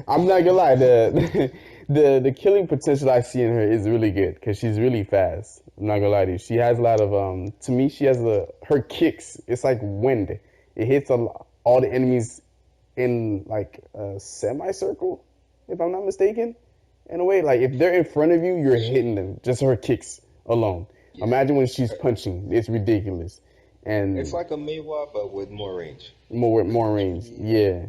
I'm not gonna lie, the killing potential I see in her is really good because she's really fast. I'm not gonna lie to you. She has a lot of to me she has her kicks. It's like wind. It hits all the enemies in like a semicircle, if I'm not mistaken. In a way, like if they're in front of you, you're hitting them. Just her kicks alone. Yeah, Imagine when she's punching. It's ridiculous. it's And like a Maehwa but with more range. more range. Yeah.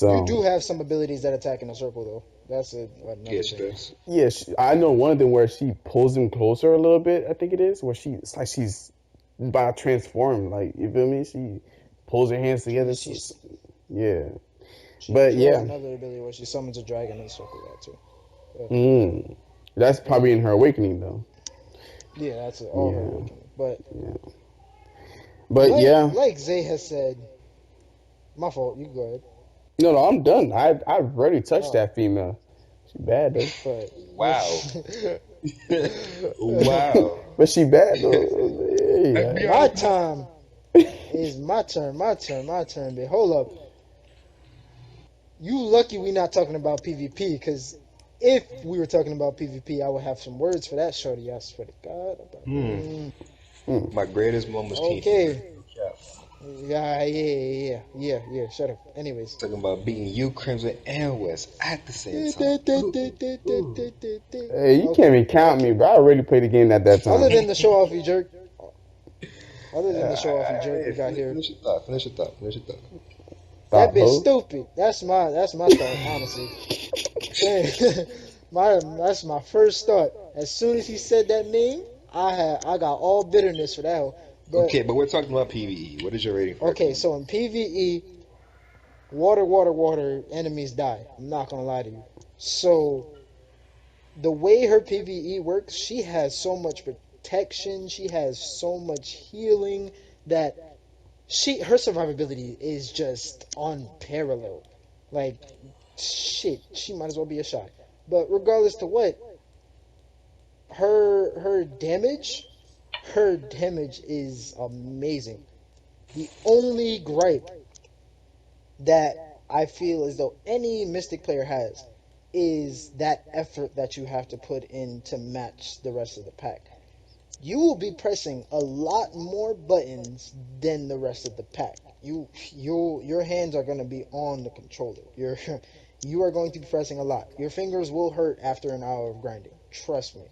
You do So have some abilities that attack in a circle, though. That's Yeah, another she thing. does. yeah, I know one of them where she pulls him closer a little bit. I think it is where it's like she's about to transform. Like you feel me? She pulls her hands together. She's Yeah, but she has yeah, another ability where she summons a dragon in a circle. That too. mm, that's probably in And her awakening though. yeah, that's all her Yeah, awakening. But yeah, but yeah. like Zay has said, my fault. You go ahead. No, I'm done. I've already touched Oh, that female. She bad though, but Wow. Wow. but she bad though. Let's Yeah, be my honest. time is my turn. My turn. My turn. But hold up. You lucky we not talking about PvP, because if we were talking about PvP, I would have some words for that shorty. I swear to God. Hmm. mm. My greatest moment was King Fury. Okay. Yeah. Shut up. Anyways. Talking about beating you, Crimson, and West at the same time. Ooh. Hey, you can't even count me, Okay. bro. I already played the game at that Other time. than the show off, you jerk. Other than the show off, you jerk, we got here. Finish your thought. Finish your thought. Finish your thought. That Stop, bitch ho. stupid. That's my thought, honestly. That's my first thought. As soon as he said that name, I got all bitterness for that hoe. But Okay, but we're talking about PvE. What is your rating for okay, PvE? so in PvE, water, enemies die. I'm not gonna lie to you. So the way her PvE works, she has so much protection, she has so much healing that her survivability is just unparalleled. Like shit, she might as well be a Shai. But regardless to what, her damage is amazing. The only gripe that I feel as though any Mystic player has is that effort that you have to put in to match the rest of the pack. You will be pressing a lot more buttons than the rest of the pack. Your hands are going to be on the controller. You are going to be pressing a lot. Your fingers will hurt after an hour of grinding. Trust me.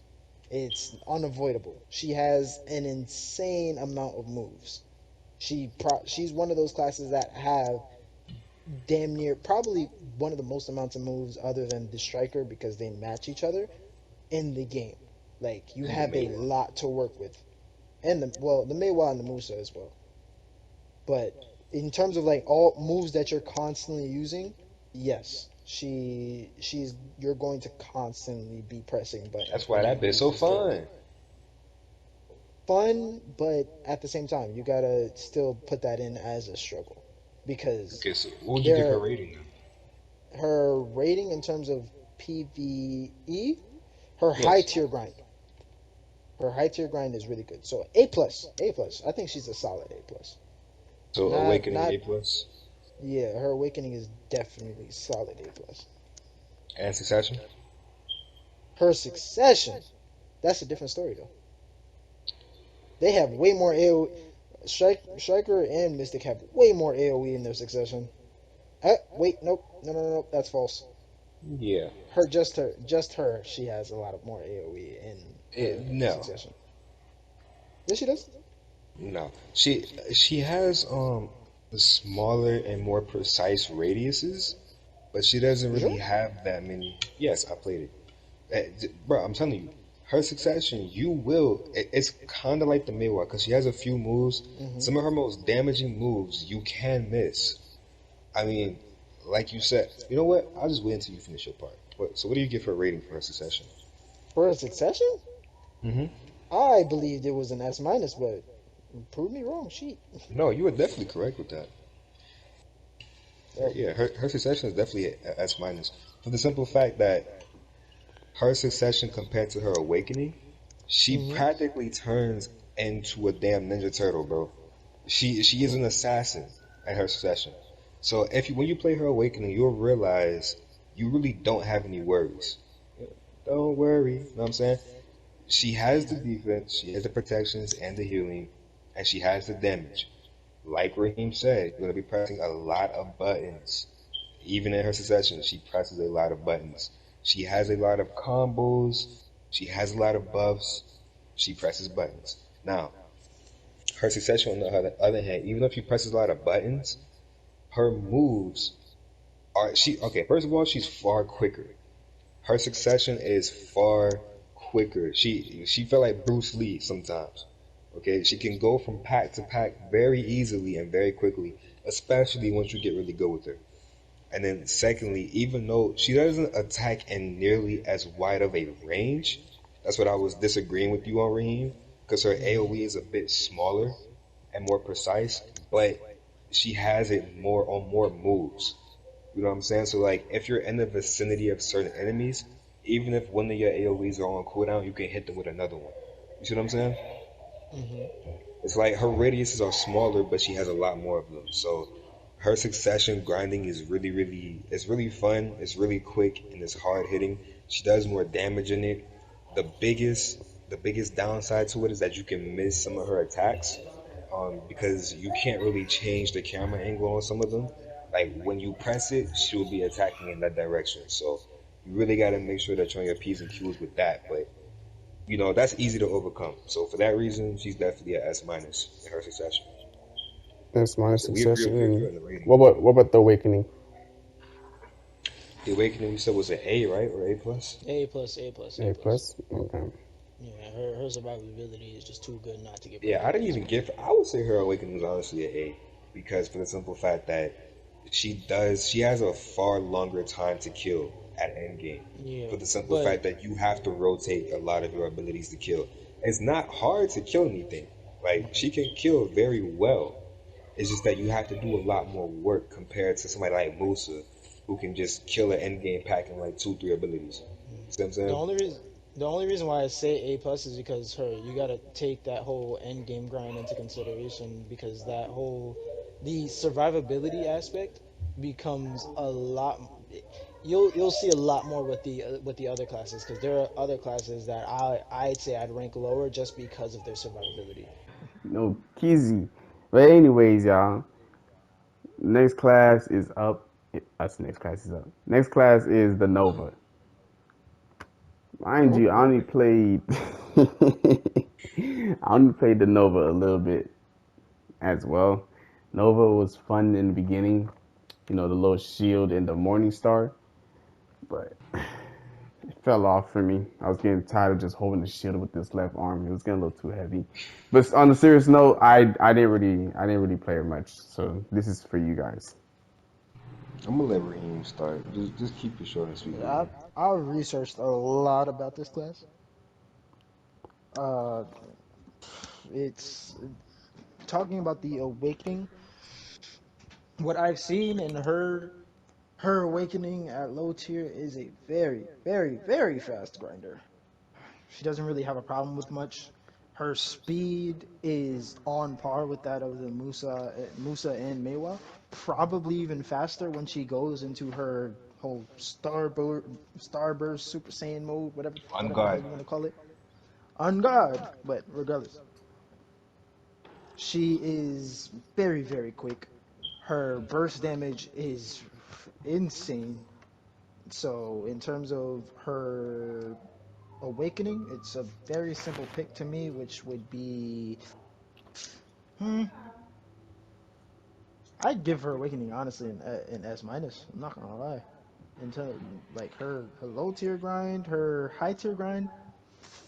It's unavoidable. She has an insane amount of moves. She's one of those classes that have damn near probably one of the most amounts of moves other than the striker, because they match each other in the game. Like you And the have a Maehwa. lot to work with, and the Maehwa and the Musa as well. But in terms of like all moves that you're constantly using, yes, she's you're going to constantly be pressing buttons That's why when you that bit's use so this character. fun. Fun, but at the same time, you gotta still put that in as a struggle, because Okay, so what would you give her there rating then? her rating in terms of PVE, her high Yes. tier grind. Her high tier grind is really good. So A plus, A plus. I think she's a solid A plus. So Awakening Not A plus yeah. Her awakening is definitely solid A plus. and Succession. Her succession, that's a different story though. They have way more AOE. Striker and Mystic have way more AOE in their succession. Wait, nope, no, that's false. Yeah. Just her. She has a lot of more AOE in her No, succession. Yes, she does. no. She has the smaller and more precise radiuses, but she doesn't You really sure? have that many. Yes, I played it. Bro, I'm telling you, her succession, you will. It's kind of like the Maehwa because she has a few moves. Mm-hmm. Some of her most damaging moves you can miss. I mean, like you said, you know what? I'll just wait until you finish your part. So, what do you give her rating for her succession? For a succession, Hmm. I believed it was an S minus, but prove me wrong. Sheet. No, you were definitely correct with that. Oh. Yeah, her succession is definitely a S minus for the simple fact that her succession compared to her awakening, she Mm-hmm. practically turns into a damn Ninja Turtle, bro. She is an assassin at her succession. So if you when you play her awakening, you'll realize you really don't have any worries. Don't worry, you know what I'm saying? She has the defense, she has the protections and the healing, and she has the damage. Like Raheem said, you're gonna be pressing a lot of buttons. Even in her succession, she presses a lot of buttons. She has a lot of combos. She has a lot of buffs. She presses buttons. Now, her succession on the other hand, even if she presses a lot of buttons, her moves are she okay, first of all, she's far quicker. Her succession is far quicker. She felt like Bruce Lee sometimes. Okay, she can go from pack to pack very easily and very quickly, especially once you get really good with her. And then secondly, even though she doesn't attack in nearly as wide of a range, that's what I was disagreeing with you on, Raheem, because her Mm-hmm. AoE is a bit smaller and more precise, but she has it more on more moves. You know what I'm saying? So like if you're in the vicinity of certain enemies, even if one of your AoEs are on cooldown, you can hit them with another one. You see what I'm saying? Mm-hmm. It's like her radiuses are smaller, but she has a lot more of them. So her succession grinding is it's really fun. It's really quick and it's hard hitting. She does more damage in it. The biggest the biggest downside to it is that you can miss some of her attacks, because you can't really change the camera angle on some of them. Like when you press it, she'll be attacking in that direction. So you really got to make sure that you're on your P's and Q's with that. But that's easy to overcome. So for that reason, she's definitely a S minus in her succession. That's my So succession. we agree And on the rating. what about the awakening? The Awakening, you said, was an A, right, or A plus? A plus, A plus, A A plus. plus. Okay. Yeah, her survivability is just too good not to give her Yeah, an I A didn't plus. even give. I would say her Awakening was honestly an A, because for the simple fact that she has a far longer time to kill at endgame. Yeah, For the simple but fact that you have to rotate a lot of your abilities to kill. It's not hard to kill anything. Like she can kill very well. It's just that you have to do a lot more work compared to somebody like Musa, who can just kill an endgame pack in like two, three abilities. You see what I'm the saying? only reason the only reason why I say A plus is because her you gotta take that whole end game grind into consideration because the survivability aspect becomes a lot. You'll see a lot more with the other classes because there are other classes that I'd say I'd rank lower just because of their survivability. No Kizzy. But anyways, y'all. Next class is up. Us next class is up. Next class is the Nova. Mind you, I Oh, only played I only played the Nova a little bit as well. Nova was fun in the beginning, the little shield and the Morning Star, but it fell off for me. I was getting tired of just holding the shield with this left arm. It was getting a little too heavy. But on a serious note, I didn't really play it much. So this is for you guys. I'm gonna let Raheem start. Just keep it short and sweet, I Raheem. I researched a lot about this class. Uh, it's talking about the awakening. What I've seen and heard, her awakening at low tier is a very, very, very fast grinder. She doesn't really have a problem with much. Her speed is on par with that of the Musa and Maehwa. Probably even faster when she goes into her whole starburst Super Saiyan mode, On whatever the hell guard. you want to call it. On guard, but regardless, she is very, very quick. Her burst damage is insane. So, in terms of her awakening, it's a very simple pick to me, which would be, hmm, I'd give her Awakening honestly an S minus. I'm not gonna lie. Until like her low tier grind, her high tier grind,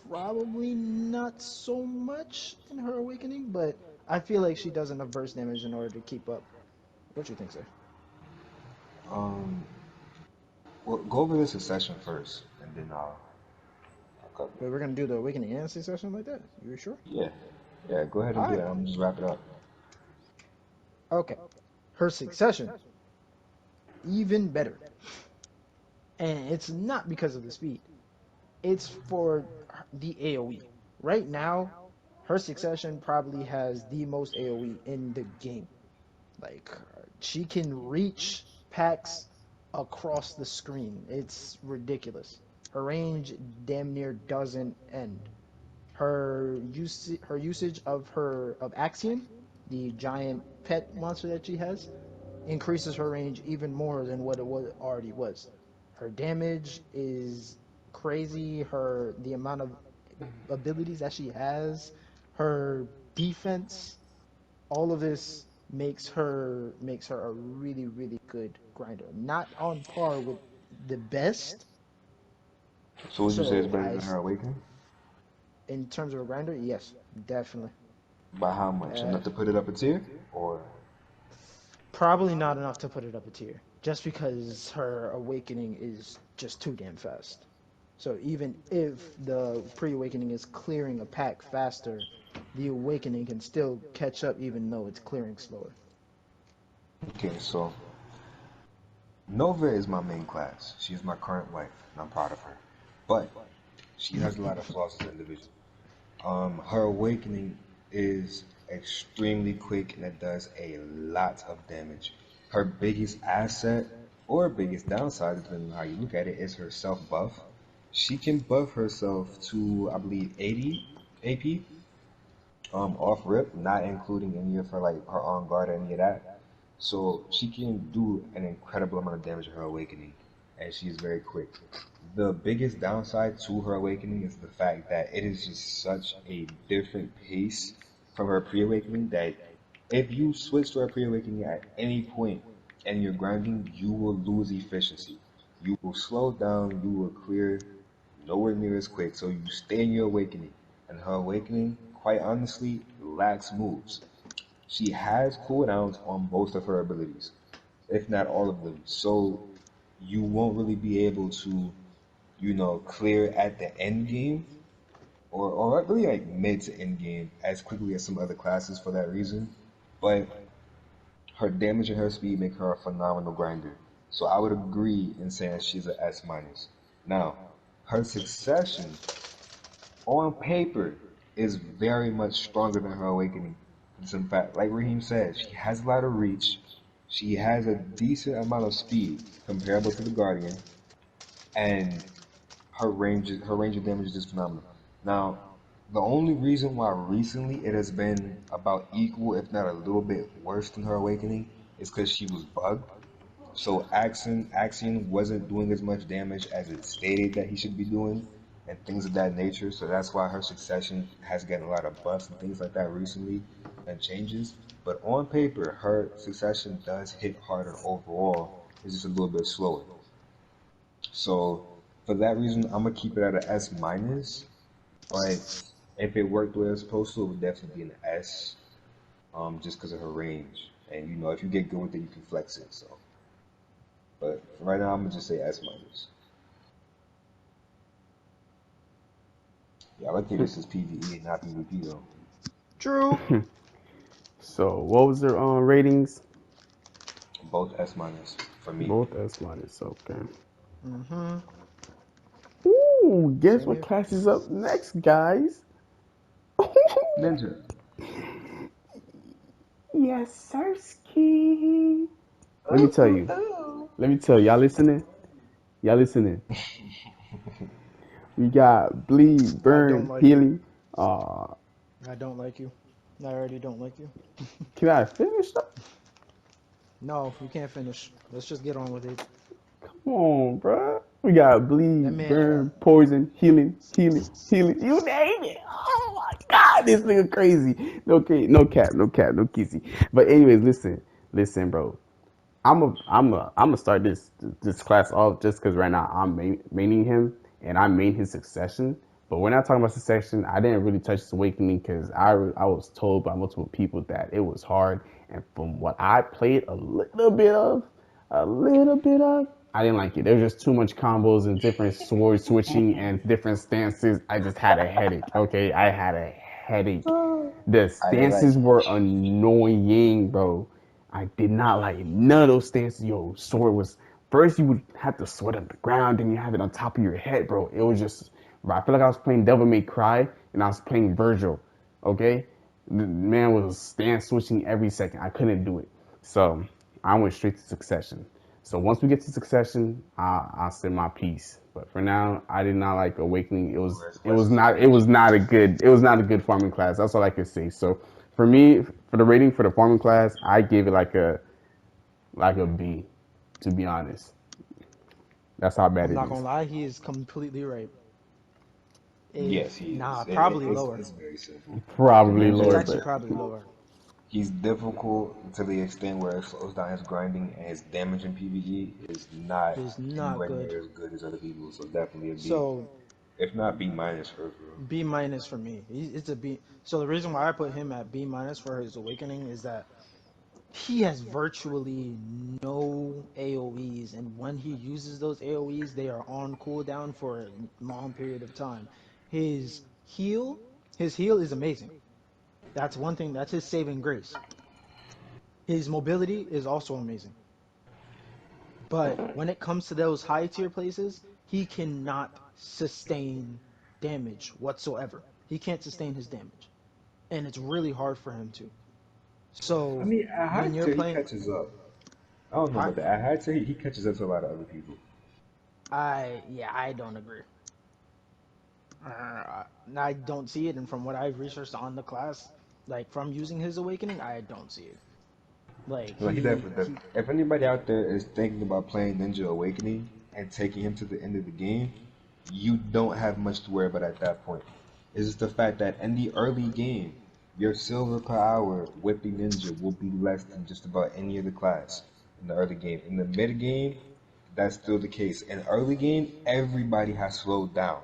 probably not so much in her Awakening, but I feel like she does enough burst damage in order to keep up. What you think, sir? Um, well, go over the succession first, and then I'll cover it. Wait, we're gonna do the Awakening and session like that? You sure? Yeah, yeah. Go ahead and All do right. that. I'm just wrap it up. Okay. Her succession, even better. And it's not because of the speed. It's for the AoE. Right now, her succession probably has the most AoE in the game. Like she can reach packs across the screen. It's ridiculous. Her range damn near doesn't end. Her usage of Axion, the giant pet monster that she has, increases her range even more than what it already was. Her damage is crazy. The amount of abilities that she has, her defense, all of this makes her a really really good grinder. Not on par with the best. So would you say it's So better than her awakening? in terms of a grinder, yes, definitely. By how much? Uh, Enough to put it up a tier, or Probably not enough to put it up a tier, just because her awakening is just too damn fast. So even if the pre-awakening is clearing a pack faster, the awakening can still catch up even though it's clearing slower. okay? So Nova is my main class. She is my current wife, and I'm proud of her. But she has a lot of flaws as an individual. Her awakening is extremely quick and it does a lot of damage. Her biggest asset or biggest downside, depending on how you look at it, is her self buff. She can buff herself to, I believe, 80 AP off rip, not including any of her like her on guard or any of that. So she can do an incredible amount of damage in her awakening, and she's very quick. The biggest downside to her awakening is the fact that it is just such a different pace from her pre-awakening that if you switch to her pre-awakening at any point and you're grinding, you will lose efficiency. You will slow down, you will clear nowhere near as quick, so you stay in your awakening. And her awakening, quite honestly, lacks moves. She has cooldowns on most of her abilities, if not all of them. So you won't really be able to, clear at the end game or really like mid to end game as quickly as some other classes for that reason. But her damage and her speed make her a phenomenal grinder. So I would agree in saying she's an S minus. Now, her succession on paper is very much stronger than her awakening. Because in fact, like Raheem said, she has a lot of reach. She has a decent amount of speed comparable to the Guardian, and her range of damage is just phenomenal. Now, the only reason why recently it has been about equal, if not a little bit worse than her awakening, is because she was bugged. So Axion wasn't doing as much damage as it stated that he should be doing, and things of that nature. So that's why her succession has gotten a lot of buffs and things like that recently and changes. But on paper, her succession does hit harder overall. It's just a little bit slower. So for that reason, I'm gonna keep it at an S minus. But if it worked the way it's supposed to, it would definitely be an S. Just because of her range, and if you get good with it, you can flex it. So, but right now, I'm gonna just say S minus. Yeah, I like that this is PVE and not PvP though. True. So what was their ratings? Both S minus for me. Both S minus. Okay. Mm-hmm. Ooh, guess Same what here. class is up next, guys? Ninja. Yes, sir, ski. Let me Ooh, tell ooh, you. ooh. Let me tell you. Y'all listening? Y'all listening? We got bleed, I don't burn, like you. healing. Uh, I don't like you. I already don't like you. can I finish up? No, you can't finish. Let's just get on with it. Come on, bruh. We got That bleed, man, burn, poison, healing, healing, healing. You name it. Oh my God, this nigga crazy. Okay, no cap, no cap, no kissy. But anyways, listen. Listen, bro. I'm gonna start this class off just because right now I'm maining him and I main his succession. But we're not talking about succession. I didn't really touch his awakening because I was told by multiple people that it was hard. And from what I played a little bit of, I didn't like it. There was just too much combos and different sword switching and different stances. I just had a headache. Okay, I had a headache. The I ain't like stances were annoying, bro. I did not like none of those stances. Yo, sword was first you would have the sword on the ground, then you have it on top of your head, bro. It was just, bro, I feel like I was playing Devil May Cry and I was playing Virgil. Okay, the man was stance switching every second. I couldn't do it, so I went straight to Succession. So once we get to Succession, I'll say my piece. But for now, I did not like Awakening. where's Succession. It was not a good farming class. That's all I could say. So for me, for the rating for the farming class, I gave it like a B, to be honest. That's how bad I'm it not gonna is. lie, he is completely right. Yes, If he nah, is. probably lower. It's very simple. Probably It's Ninja lower, is actually but probably difficult. lower. He's difficult to the extent where it slows down his grinding and his damage in PvE is not It's not anywhere good. near as good as other people. So definitely a B, So if not B minus for real. B minus for me. It's a B. So the reason why I put him at B minus for his awakening is that he has virtually no AoEs, and when he uses those AoEs, they are on cooldown for a long period of time. His heal, his heal is amazing. That's one thing. That's his saving grace. His mobility is also amazing. But when it comes to those high tier places, he cannot sustain damage whatsoever. He can't sustain his damage. And it's really hard for him to. I So mean, at high when you're tier he playing, catches up. I don't know I, about that. At high tier he catches up to a lot of other people. yeah, I don't agree. I don't see it, and from what I've researched on the class, like from using his awakening, I don't see it. Like Like he definitely does. he If anybody out there is thinking about playing Ninja Awakening and taking him to the end of the game, you don't have much to worry about at that point. It's just the fact that in the early game, your silver per hour with the ninja will be less than just about any other class in the early game. In the mid game, that's still the case. In early game, everybody has slowed down.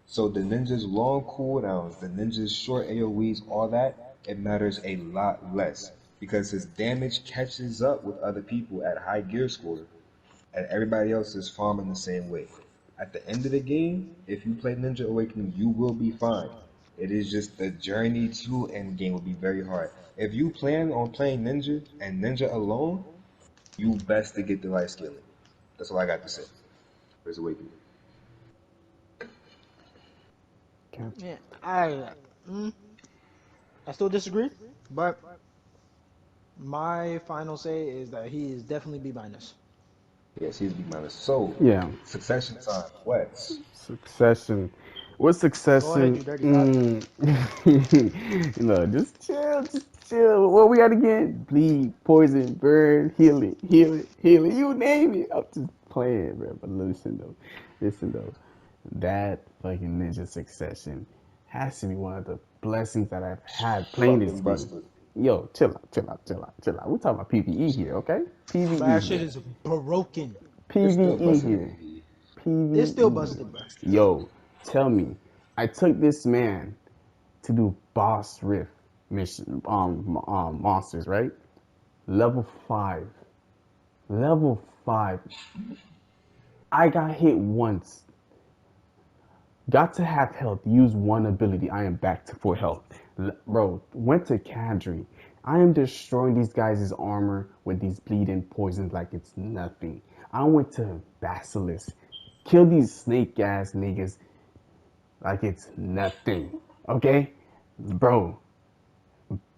So the ninja's long cooldowns, the ninja's short AoEs, all that, it matters a lot less because his damage catches up with other people at high gear score, and everybody else is farming the same way. At the end of the game, if you play Ninja Awakening, you will be fine. It is just the journey to end game will be very hard. If you plan on playing Ninja and Ninja alone, you best to get the right skilling. That's all I got to say. Where's Awakening? okay. yeah, mm, I still disagree, but my final say is that he is definitely B minus. Yes, he's B minus. So, Yeah. Succession time. What? Succession. With Go ahead, Succession, you dirty cop. just chill, just chill. What we got again? Bleed, poison, burn, heal it, heal it, heal it. You name it. I'm just playing, bro. But listen though. That fucking Ninja Succession has to be one of the blessings that I've had playing this Fucking game. busted. Yo, chill out, chill out, chill out, chill out. We're talking about PVE here, okay? That PVE shit here. is broken. It's still PVE busted here. in It's still PVE. busted, bro. Yo, tell me, I took this man to do boss rift mission, monsters, right? Level 5. Level 5. I got hit once. Got to half health. Use one ability. I am back to full health. Bro, went to Kadri. I am destroying these guys' armor with these bleeding poisons like it's nothing. I went to Basilisk. Kill these snake ass niggas like it's nothing. Okay? Bro,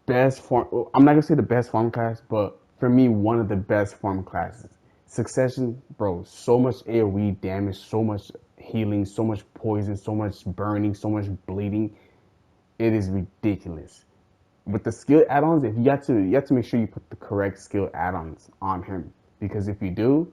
best farm. I'm not gonna say the best farm class, but for me, one of the best farm classes. Succession, bro. So much AOE damage, so much healing, so much poison, so much burning, so much bleeding. It is ridiculous. With the skill add-ons, if you have to make sure you put the correct skill add-ons on him because if you do,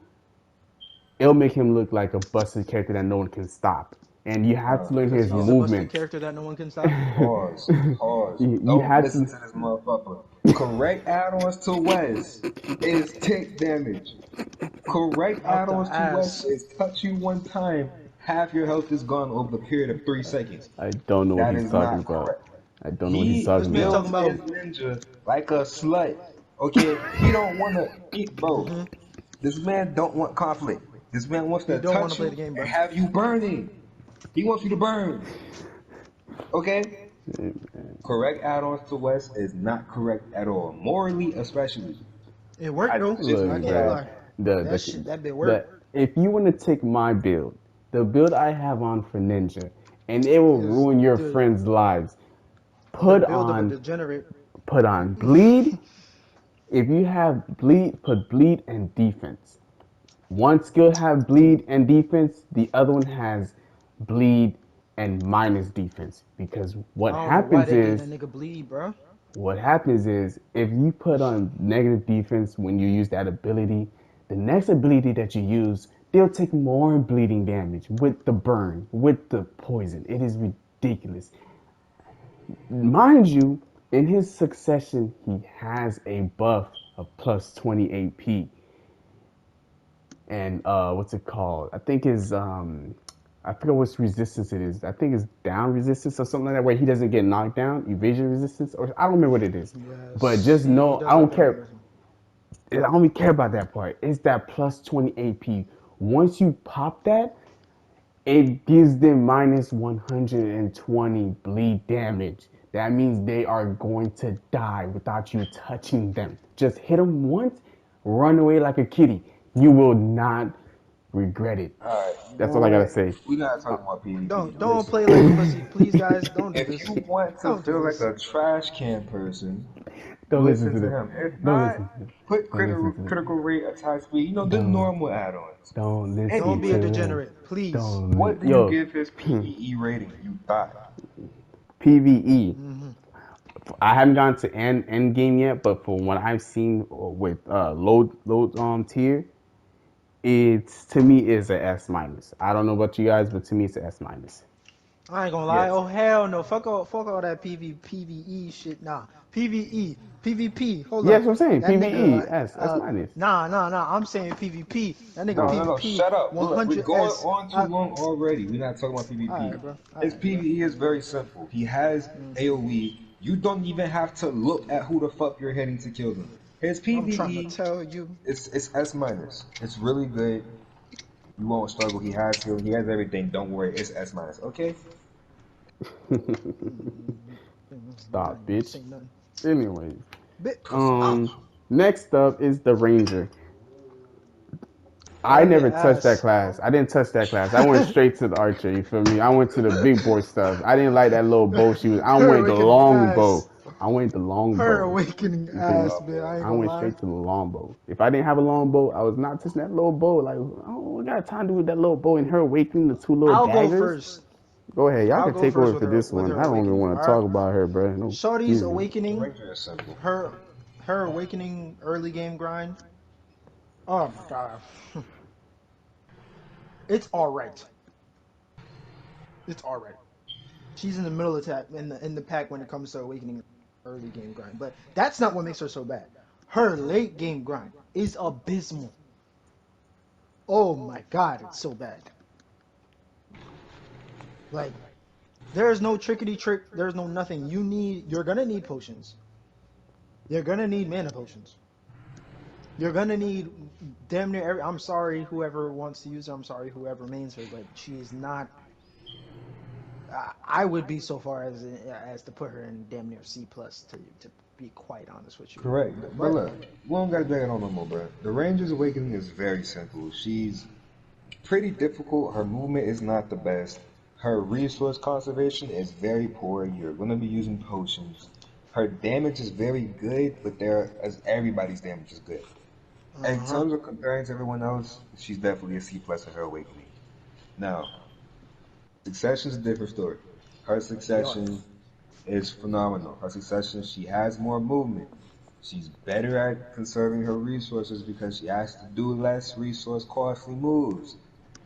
it'll make him look like a busted character that no one can stop. and you have to learn Because his he's a mustard movements. character that no one can stop. Pause. Pause. You Don't have listen to. to this motherfucker. Correct add-ons to Wes is tick damage. Correct Out the add-ons to Wes ass. is touch you one time, half your health is gone over the period of 3 seconds. I don't know what That he's is talking not about. correct. I don't know what he's He This talking man about. talking builds about. his ninja like a slut. Okay? He don't wanna eat, bro. Mm-hmm. This man don't want conflict. This man wants He to don't want to touch play you the game, and bro. have you burning. He wants you to burn. Okay? Correct add-ons to West is not correct at all. Morally, especially. It worked I though. just I Look, can't bro. lie. The That shit, that bit the worked. if you want to take my build, the build I have on for Ninja, and it will Is ruin your the friends' lives. the Put build of a on degenerate. put on bleed. If you have bleed, put bleed and defense. One skill have bleed and defense. The other one has bleed and minus defense. Because I don't know why they letting that nigga bleed, bro. what happens is if you put on negative defense when you use that ability, the next ability that you use, they'll take more bleeding damage with the burn, with the poison. It is ridiculous. Mind you, in his succession, he has a buff of plus 20 AP. And what's it called? I forget what resistance it is. I think it's down resistance or something like that, where he doesn't get knocked down, evasion resistance, or I don't remember what it is. But Yes, just he know, does I don't have down care. revision. I don't even care about that part. It's that plus 20 AP. Once you pop that, it gives them minus 120 bleed damage. That means they are going to die without you touching them. Just hit them once, run away like a kitty. You will not regret it. Alright, you That's know all I gotta what? say. We gotta talk about PvP. Don't Listen, play like a pussy, please, guys. Don't do if this. you want to Don't do feel like this. a trash can person, Don't listen listen to to this. him. If Don't not, listen to this. put Don't listen to this. critical rate, attack speed, the Don't normal add-ons. don't Don't listen be a to Anyway, them. degenerate, please. Don't what do you yo give his PvE rating, you thought? PVE. Mm-hmm. I haven't gone to end game yet, but from what I've seen with low tier, it's to me is a S minus. I don't know about you guys, but to me it's a S minus. I ain't gonna lie. Yes. Oh hell no. Fuck all that PVE shit. Nah. PVE, PvP. Hold Yes, up. I'm saying That PVE nigga. S minus. Nah. I'm saying PvP. That nigga No, PvP shut up. We're going 100S. on too long already. We're not talking about All PvP. right, bro. All His right, bro. PvE is very simple. He has AoE. You don't even have to look at who the fuck you're hitting to kill them. His I'm trying to PvE, tell you. it's S minus. It's really good. You won't struggle. He has healing. He has everything. Don't worry. It's S minus. Okay. Stop, bitch. Say nothing. Anyways, Bit. um, next up is the Ranger. I That bit never touched that ass. class. I didn't touch that class. I went straight to the archer. You feel me? I went to the big boy stuff. I didn't like that little bow she was. I Her went the awakening long ass. bow. I went the long Her bow. awakening You feel me? ass, man. I ain't I gonna went lie. straight to the long bow. If I didn't have a long bow, I was not touching that little bow. Like, I got time to do with that little bow and her awakening the two little I'll go daggers. first. Go ahead, y'all I'll can go take first over for this with one. her I don't even awakening. want All to right. talk about her, bro. No, Shorty's excuse me. awakening. Ranger is simple. Her awakening early game grind. Oh my god. It's alright. It's alright. She's in the middle of the pack when it comes to awakening early game grind. But that's not what makes her so bad. Her late game grind is abysmal. Oh my god, it's so bad. Like, there's no trickety trick, there's no nothing. You're gonna need potions. You're gonna need mana potions. You're gonna need damn near every. I'm sorry, whoever wants to use her. I'm sorry, whoever mains her, but she is not. I would be so far as to put her in damn near C plus to be quite honest with you. Correct. But But look, we don't gotta drag it on no more, bro. The Ranger's awakening is very simple. She's pretty difficult. Her movement is not the best. Her resource conservation is very poor. You're gonna be using potions. Her damage is very good, but as everybody's damage is good. In uh-huh. terms of comparing to everyone else, she's definitely a C plus in her awakening. Now, Succession's a different story. Her Succession Yes. is phenomenal. Her Succession, she has more movement. She's better at conserving her resources because she has to do less resource costly moves.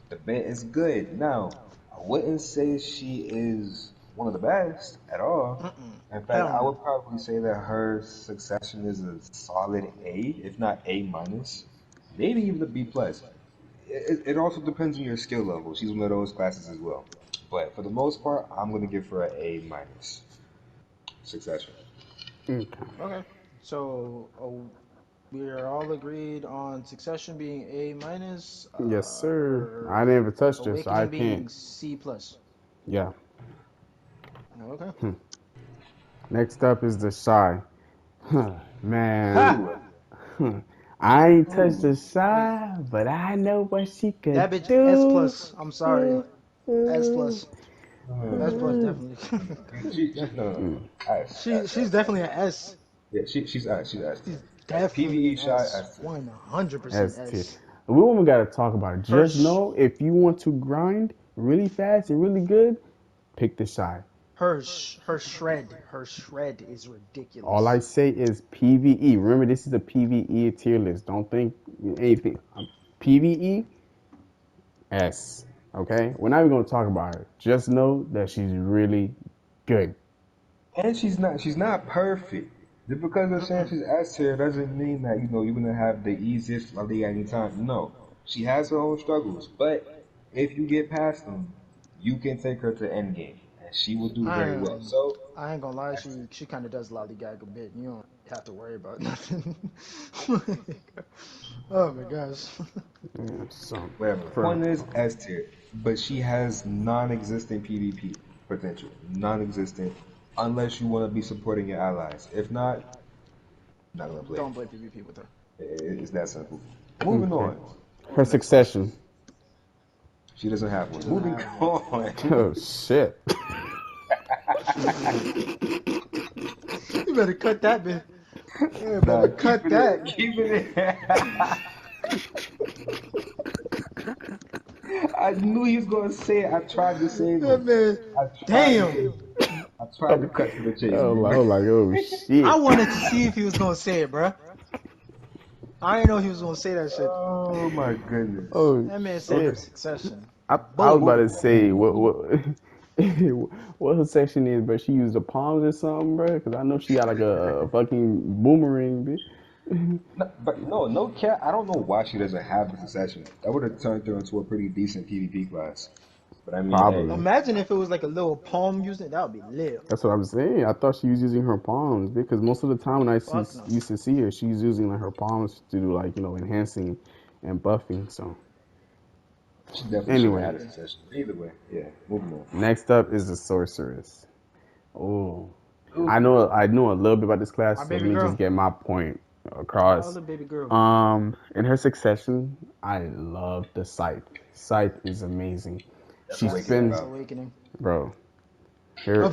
The bit is good. Now, I wouldn't say she is one of the best at all. In fact, Hell I no. would probably say that her succession is a solid A, if not A minus, maybe even a B plus. It also depends on your skill level. She's one of those classes as well. But for the most part, I'm gonna give her an A minus succession. Okay. Okay. So we are all agreed on Succession being A minus, Yes, sir. her I never touched her, so I Awakening can't. being C plus. Yeah. Okay. Next up is the Shai. Man, Ha! Ooh, I ain't touched ooh. the Wait, Shai, but I know what she could that bitch S do. plus. I'm sorry. S plus. S plus Uh, definitely. no, no, no. Mm, S, S, She's S, definitely S. an S. Yeah, she's S, she's S tier. She's definitely PVE an shy S. S tier. 100% S tier. S. We only gotta talk about it. Her Just know if you want to grind really fast and really good, pick the Shai. her shred is All I ridiculous. say is PVE. Remember, this is a PVE tier list. Don't think anything. PVE S. Okay, we're not even gonna talk about her. Just know that she's really good. And she's not perfect. Just because they're saying Mm-mm. she's S tier doesn't mean that you're gonna have the easiest La Liga anytime. No, she has her own struggles, but if you get past them, you can take her to end game, and she will do I very well. am. So I ain't gonna lie. S tier. She kind of does lollygag a bit. You don't have to worry about nothing. Oh my gosh. Yeah, so Whatever. for Point is S tier, but she has non-existent PvP potential. Non-existent, unless you want to be supporting your allies. If not, not gonna play. Don't play PvP with her. It's that simple. Moving okay, on. her Next question. succession. She doesn't have She one. doesn't Moving have one. on. Oh shit. You better cut that bit. You Nah, better cut that. keeping it. I knew he was gonna say it. I tried to save That him. man. I tried to Damn. save him. I tried to cut to the chase, Oh, bro. like, oh I shit. wanted to see if he was gonna say it, bruh. I didn't know he was gonna say that shit. Oh my goodness. Oh That man said her Okay, succession. I was Boom. about to moving on. say what her section is, but she used the palms or something, bro. Because I know she got like a fucking boomerang, bitch. No, but no cat. I don't know why she doesn't have the succession. That would have turned her into a pretty decent PvP class. But I mean, hey, Probably. Imagine if it was like a little palm using it. That would be lit. That's what I'm saying. I thought she was using her palms because most of the time when Fuck no. used to see her, she's using like her palms to do like enhancing and buffing. So she definitely should have anyway, had a succession. Either way, yeah. Moving on. next up is the sorceress. Oh, Ooh, I know a little bit about this My class, so let baby me just girl. get my point Oh, across. little baby girl. In her succession, I love the scythe. Scythe is amazing. that's She awakening, spins, That's bro. awakening. bro. Oh, Her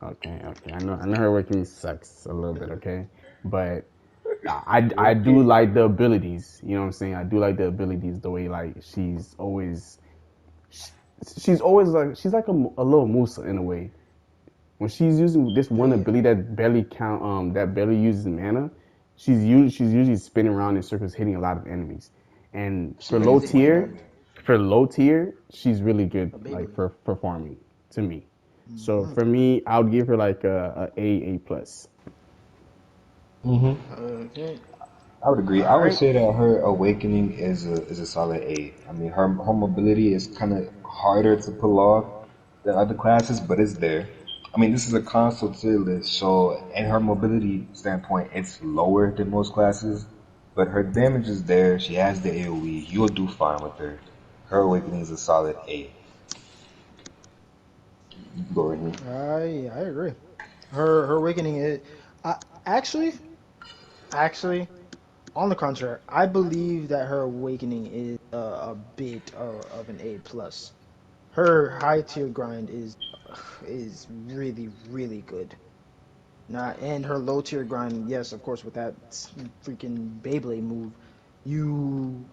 okay. I know her working sucks a little bit, okay, but I do Okay. like the abilities. You know what I'm saying? I do like the abilities. The way like she's always like she's like a little Musa in a way. When she's using this one yeah. ability that barely uses mana, she's usually spinning around in circles, hitting a lot of enemies. And She really is one man. for low tier, she's really good A like baby. for farming to me. So Mm-hmm. for me, I would give her like a plus. Mm-hmm. Okay. I would agree. I All would right. say that her awakening is a solid A. I mean, her mobility is kind of harder to pull off than other classes, but it's there. I mean, this is a console tier list, so in her mobility standpoint, it's lower than most classes, but her damage is there. She has the AOE. You'll do fine with her. Her awakening is a solid A. You can go ahead. I agree. Her awakening is. I actually actually on the contrary, I believe that her awakening is a bit of an A plus. Her high tier grind is really good. Not and her low tier grind, yes, of course, with that freaking Beyblade move, you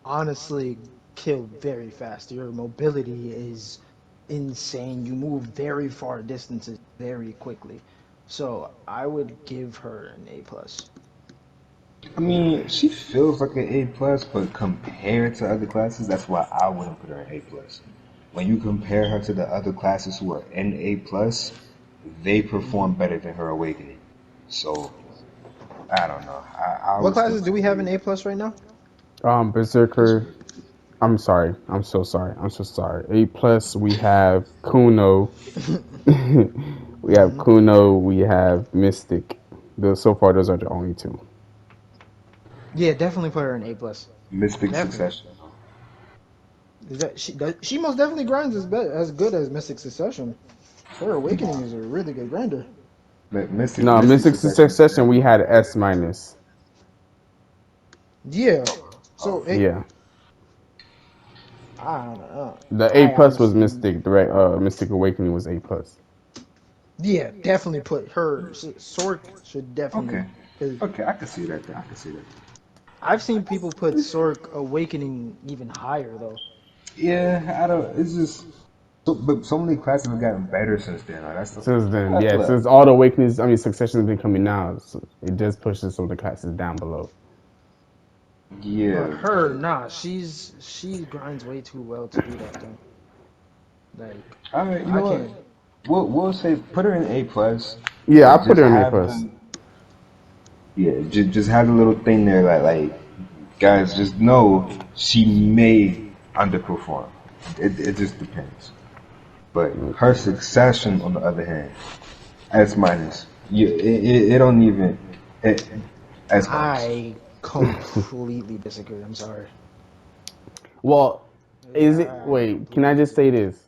honestly kill very fast. Your mobility is insane. You move very far distances very quickly. So I would give her an A plus. I mean, she feels like an A plus, but compared to other classes, that's why I wouldn't put her in A plus. When you compare her to the other classes who are in A plus, they perform better than her awakening. So I don't know. I What would still classes do say we have in A. A plus right now? Berserker. I'm sorry. I'm so sorry. I'm so sorry. A plus. We have Kuno. We have Hmm. Kuno. We have Mystic. So far, those are the only two. Yeah, definitely put her in A plus. Mystic Definitely. Succession. Is that she most definitely grinds as good as Mystic Succession. Her Awakening is a really good grinder. No, Mystic Mystic Succession is Succession. We definitely had better S than Kuno. minus. Yeah. Oh, So Yeah. I don't know. The A I plus was honestly, Mystic. The right, Mystic Awakening was A plus. yeah, definitely put her. Sork should definitely okay. because Okay, I can see that. I can see that. I've seen people put Sork Awakening even higher though. Yeah, I don't. It's just. But so many classes have gotten better since then. Like, Since then, that's yeah, the since all the awakenings, I mean, succession has been coming now, so it just pushes some of the classes down below. But yeah. her, nah, she grinds way too well to do that though. Like All right, you I know what? can't. We'll say put her in A plus, Yeah, I but put just her in A have plus. the just have the little thing there like guys just know she may underperform. It just depends. But her Okay. succession on the other hand, S minus. It don't even S minus. I completely disagree. I'm sorry. Well, is it? I Wait, can I completely just say disagree. this?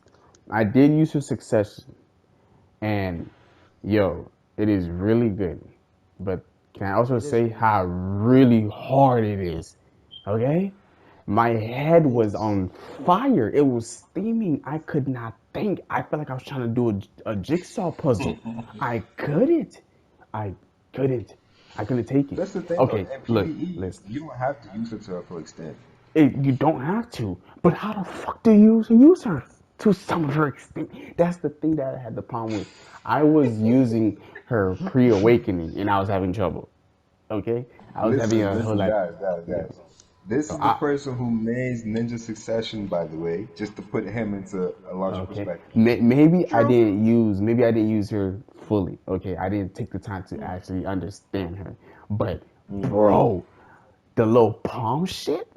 I did use her succession, and yo, it is really good. But can I also It is say really how good. really hard it is? Okay? My head was It's on fire. It was steaming. I could not think. I felt like I was trying to do a jigsaw puzzle. I couldn't. I couldn't. I couldn't take it. That's the thing though. Okay, In look, PVE, listen. you don't have to use it to a full extent. You don't have to. But how the fuck do you use her to some of her extent? That's the thing that I had the problem with. I was using her pre-awakening and I was having trouble. Okay, I was having a whole lot. Yeah. Guys. This So is the person who made Ninja Succession, by the way, just to put him into a larger okay. perspective. Maybe I true. didn't use. Maybe I didn't use her fully. Okay, I didn't take the time to actually understand her. But bro, the little palm shit.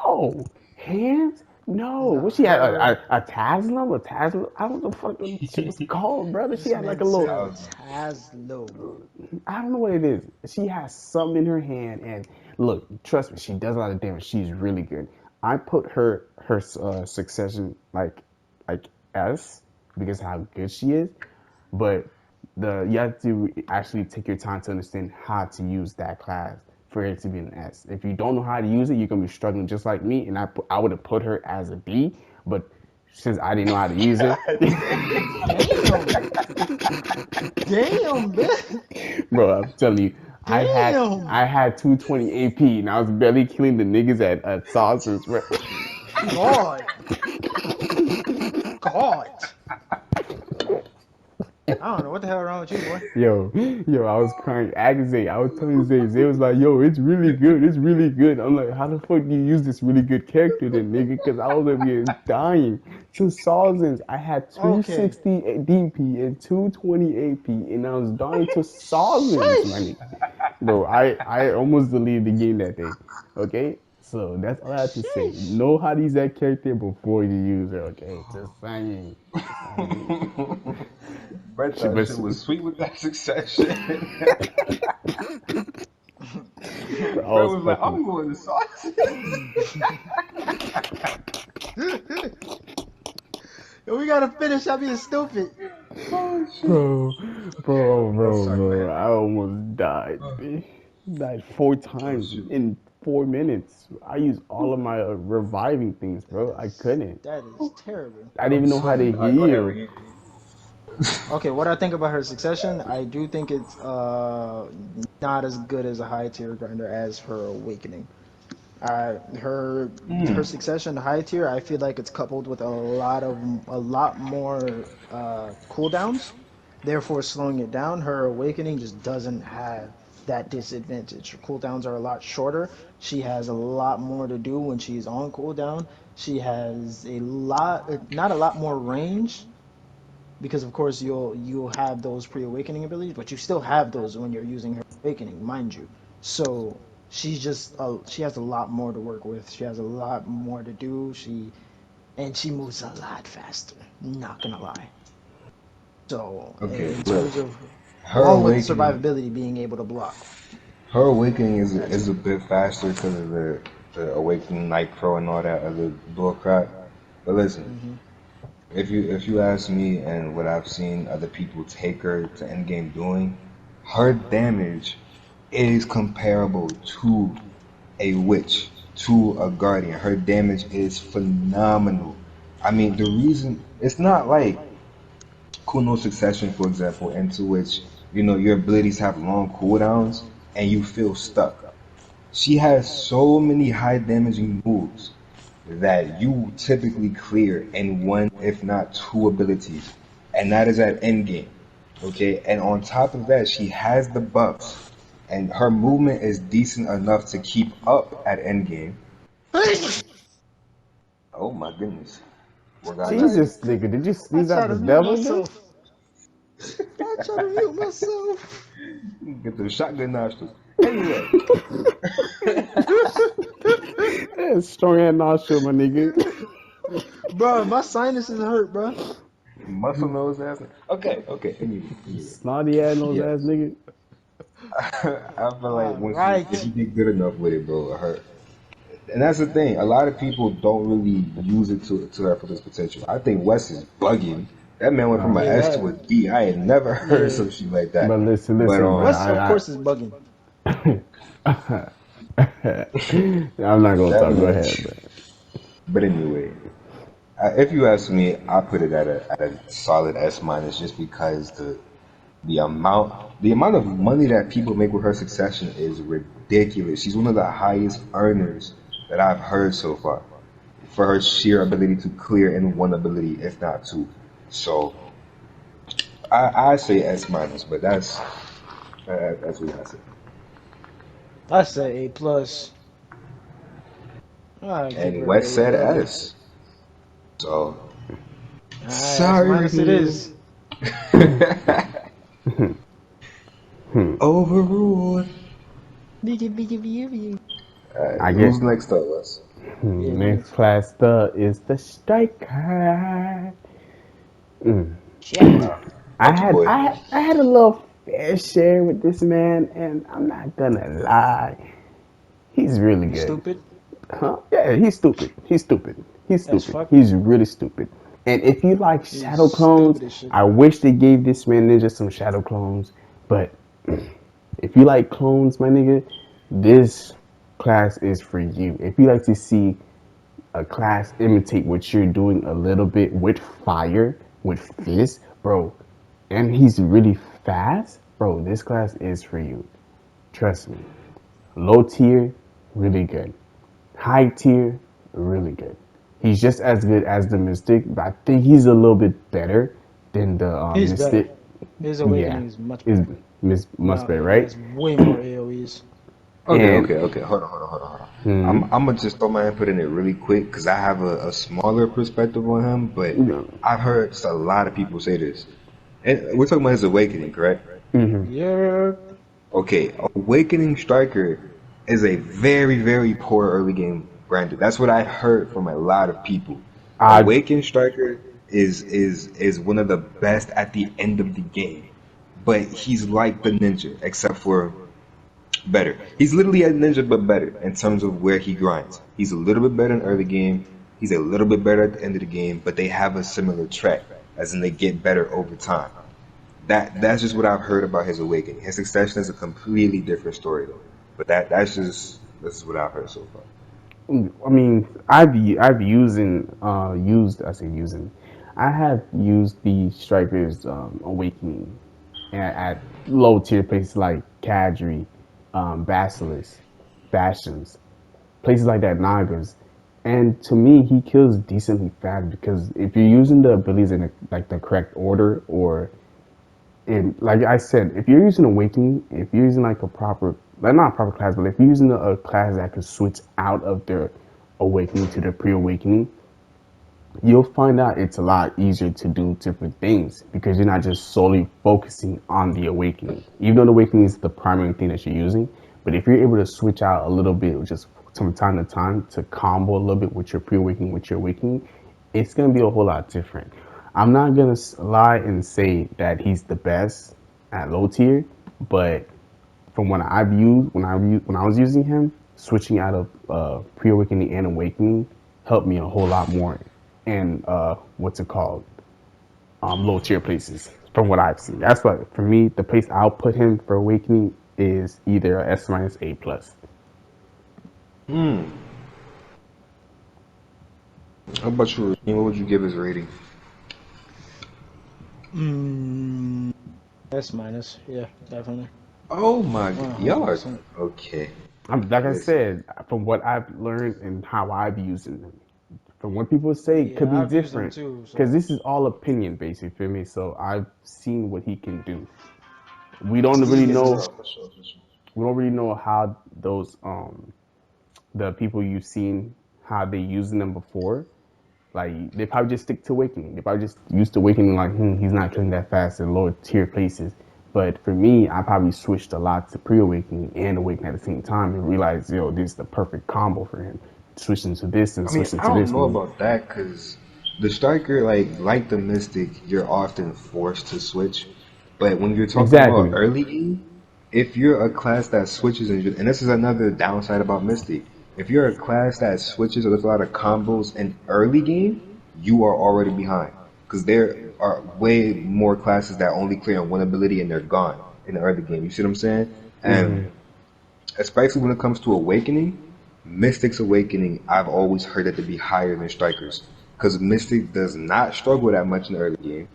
No. Hands? No. No, What she had? her. A Taslim? A Taslim? I don't know what the fuck the shit was called, brother. She This had like man a little. said I a was Taslo. I don't know what it is. She has something in her hand, and look, trust me, she does a lot of damage. She's really good. I put her succession like S because of how good she is, but the you have to actually take your time to understand how to use that class for it to be an S. If you don't know how to use it, you're gonna be struggling just like me. And I would have put her as a B, but since I didn't know how to use her, Damn. Damn, man. bro, I'm telling you, Damn. I had 220 AP and I was barely killing the niggas at sauces, bro. God. God. I don't know what the hell wrong with you, boy. Yo, I was crying agony. I was telling Zay, Zay was like, yo, it's really good, it's really good. I'm like, how the fuck do you use this really good character then, nigga? Because I was over here dying. Two Sawzins, I had Okay. 260 DP and 220 AP, and I was dying to Sawzins, my Sheesh. nigga. Bro, I almost deleted the game that day. Okay? So that's all I have to say. Sheesh. Know how to use that character before you use her, okay? Just saying. Just saying. Brett Shit, thought but shit was sweet with that succession. bro, I Brett was was like, fucking I'm going to sauce. Yo, we gotta finish. I'm being stupid. Oh shit. bro, I'm sorry, go bro. ahead. I almost died, Oh, man. Died four oh times shoot. in 4 minutes. I used all of my reviving things, That bro. I is couldn't. that is terrible. I didn't I'm even know how to sweating. All right, go ahead, heal. Ricky. Okay, what I think about her succession, I do think it's not as good as a high tier grinder as her awakening. Her succession high tier, I feel like it's coupled with a lot more cooldowns, therefore slowing it down. Her awakening just doesn't have that disadvantage. Her cooldowns are a lot shorter. She has a lot more to do when she's on cooldown. She has a lot, not a lot more range, because of course you'll have those pre-awakening abilities, but you still have those when you're using her awakening, mind you. So she has a lot more to work with. She has a lot more to do. She moves a lot faster. Not gonna lie. So Okay, in look, terms of, her along with awakening, survivability, being able to block. her awakening That's is a bit faster because of the awakening Night Pro and all that other bullcrap. But listen, hmm if you ask me and what I've seen other people take her to endgame doing, her damage is comparable to a witch, to a guardian. Her damage is phenomenal. I mean, the reason it's not like Kuno Succession, for example, into which your abilities have long cooldowns and you feel stuck. She has so many high damaging moves that you typically clear in one, if not two abilities, and that is at endgame. Okay, and on top of that, she has the buffs, and her movement is decent enough to keep up at endgame. Oh my goodness, what I got you? tried to Jesus, nigga, did you I squeeze tried out to the mute devil again? myself. I tried to mute myself. Get the shotgun nostrils. Anyway, That's strong ass nostril, my nigga. Bro, my sinuses hurt, bro. muscle nose ass. Okay, okay. Anyway. Snotty ass nose Yeah. ass nigga. I feel like All once if right. you get good enough with it, bro, it hurt. And that's the thing. A lot of people don't really use it to their fullest potential. I think Wes is bugging. That man went from an Uh, Yeah, S to a that. D. I had never heard Yeah. some shit like that. but But listen, bro. Wes, of course, is bugging. I'm not gonna that talk. Go man. ahead, bro. But anyway, if you ask me, I put it at a solid S minus just because the amount of money that people make with her succession is ridiculous. She's one of the highest earners that I've heard so far for her sheer ability to clear in one ability, if not two. So I say S minus, but that's what I say. I say A plus. I give And her West A said plus. S. So S sorry. minus it is. Overruled. I Who's get next up, Wes? Yeah, next next. class up is the striker. Jet. I Got your had boy. I had a little fair share with this man, and I'm not gonna lie, he's really You good. stupid Huh? Yeah, he's stupid. He's stupid. He's as stupid. fuck. He's really stupid. And if you like He's shadow clones, stupid as shit. I wish they gave this man ninja some shadow clones. But if you like clones, my nigga, this class is for you. If you like to see a class imitate what you're doing a little bit with fire, with fist, bro, and he's really fast, bro, this class is for you. Trust me. Low tier, really good. High tier, really good. He's just as good as the Mystic, but I think he's a little bit better than the He's better. Mystic. His Yeah, awakening is much is better. Miss must No, be he right. has way more AoEs. Okay, And okay, okay. Hold on. I'm gonna just throw my input in it really quick because I have a smaller perspective on him, but I've heard just a lot of people say this. And we're talking about his awakening, correct? Yeah. Okay, awakening striker is a very, very poor early game grinder. That's what I heard from a lot of people. I Awakened striker is one of the best at the end of the game, but he's like the ninja, except for better. He's literally a ninja, but better in terms of where he grinds. He's a little bit better in early game. He's a little bit better at the end of the game, but they have a similar track, as in they get better over time. That's just what I've heard about his awakening. His succession is a completely different story, though. But this is what I've heard so far. I mean, I've used I say using, I have used the Strikers Awakening at low tier places like Kadri, Basilisk, Bastions, places like that, Nagas, and to me he kills decently fast because if you're using the abilities in like the correct order or And like I said, if you're using Awakening, if you're using like a proper, like not a proper class, but if you're using a class that could switch out of their Awakening to their pre-Awakening, you'll find out it's a lot easier to do different things because you're not just solely focusing on the Awakening. Even though the Awakening is the primary thing that you're using, but if you're able to switch out a little bit, just from time to time, to combo a little bit with your pre-Awakening, with your Awakening, it's going to be a whole lot different. I'm not going to lie and say that he's the best at low tier, but from what I've used, when I was using him, switching out of pre-awakening and awakening helped me a whole lot more. And what's it called? Low tier places. From what I've seen, that's what for me the place I'll put him for awakening is either a S minus A plus. How about you, Raheem? What would you give his rating? S minus, yeah, definitely. Oh my god, y'all are 100%. okay. Like I Listen, said, from what I've learned and how I've used them, from what people say, it could Yeah, be I've used them different too. because So this is all opinion based. You feel me? So I've seen what he can do. We don't really for know. sure, for sure, for sure. We don't really know how those the people you've seen how they using them before. Like they probably just stick to awakening. They probably just used to awakening like he's not killing that fast in lower tier places. But for me, I probably switched a lot to pre-awakening and awakening at the same time and realized, yo, this is the perfect combo for him. Switching to this and I mean, switching I to don't this know move. about that because the striker, like the mystic, you're often forced to switch. But when you're talking about Exactly. early game, if you're a class that switches and this is another downside about mystic, if you're a class that switches or does a lot of combos in early game, you are already behind because there are way more classes that only clear on one ability and they're gone in the early game. You see what I'm saying? And especially when it comes to awakening, Mystic's awakening, I've always heard it to be higher than Striker's. Because Mystic does not struggle that much in the early game,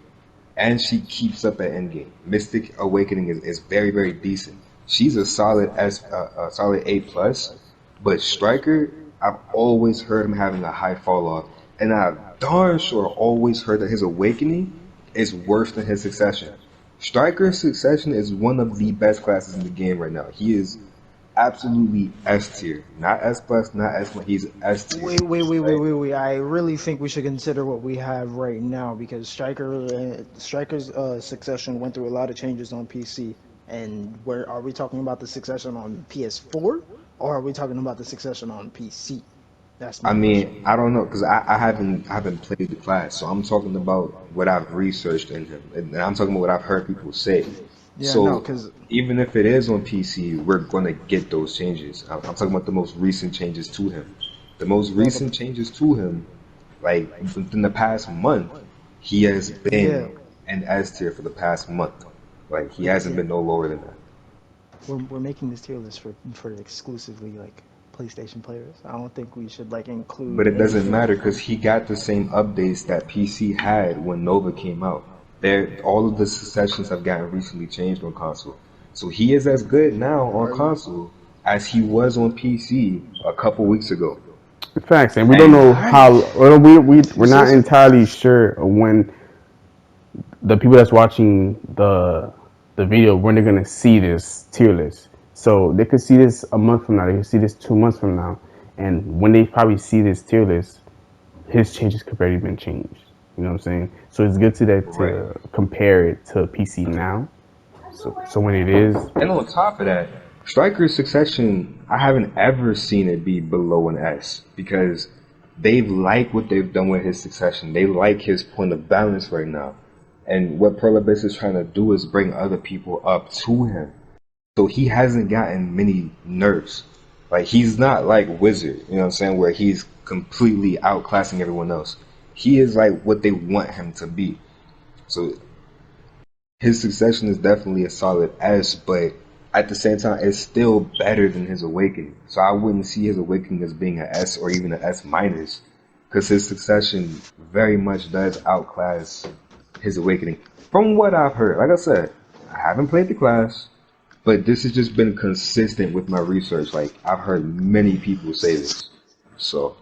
and she keeps up at end game. Mystic awakening is very, very decent. She's a solid a solid A plus, but Striker, I've always heard him having a high fall off, and I've darn sure always heard that his awakening is worse than his succession. Striker's succession is one of the best classes in the game right now. He is absolutely S tier, not S plus, not S plus. He's S tier, right? Wait. I really think we should consider what we have right now because Striker's Succession went through a lot of changes on PC. And where are we talking about the Succession on PS4 or are we talking about the Succession on PC? That's I my question. mean, I don't know because I haven't played the class, so I'm talking about what I've researched in him, and I'm talking about what I've heard people say. Yeah, no, So because even if it is on PC, we're gonna get those changes. I'm talking about the most recent changes to him. The most well, the recent changes to him, like within the past month, he has yeah, been an S tier for the past month. Like he but hasn't been no lower than that. we're making this tier list for exclusively like PlayStation players. I don't think we should like But include it doesn't anything matter because from. he got the same updates that PC had when Nova came out. All of the sessions have gotten recently changed on console. So he is as good now on Are you? console as he was on PC a couple weeks ago. Facts, and we don't And know how. Well, You we're say not so? entirely sure when the people that's watching the video when they're gonna see this tier list. So they could see this a month from now. They could see this 2 months from now, and when they probably see this tier list, his changes could already been changed. You know what I'm saying? So it's good right. to compare it to PC now. So when it is, And on top of that, Striker's Succession, I haven't ever seen it be below an S because they like what they've done with his succession. They like his point of balance right now. And what Pearl Abyss is trying to do is bring other people up to him. So he hasn't gotten many nerfs. Like he's not like Wizard, you know what I'm saying, where he's completely outclassing everyone else. He is like what they want him to be. So his succession is definitely a solid S, but at the same time, it's still better than his awakening. So I wouldn't see his awakening as being an S or even an S minus, because his succession very much does outclass his awakening. From what I've heard, like I said, I haven't played the class, but this has just been consistent with my research. Like I've heard many people say this, so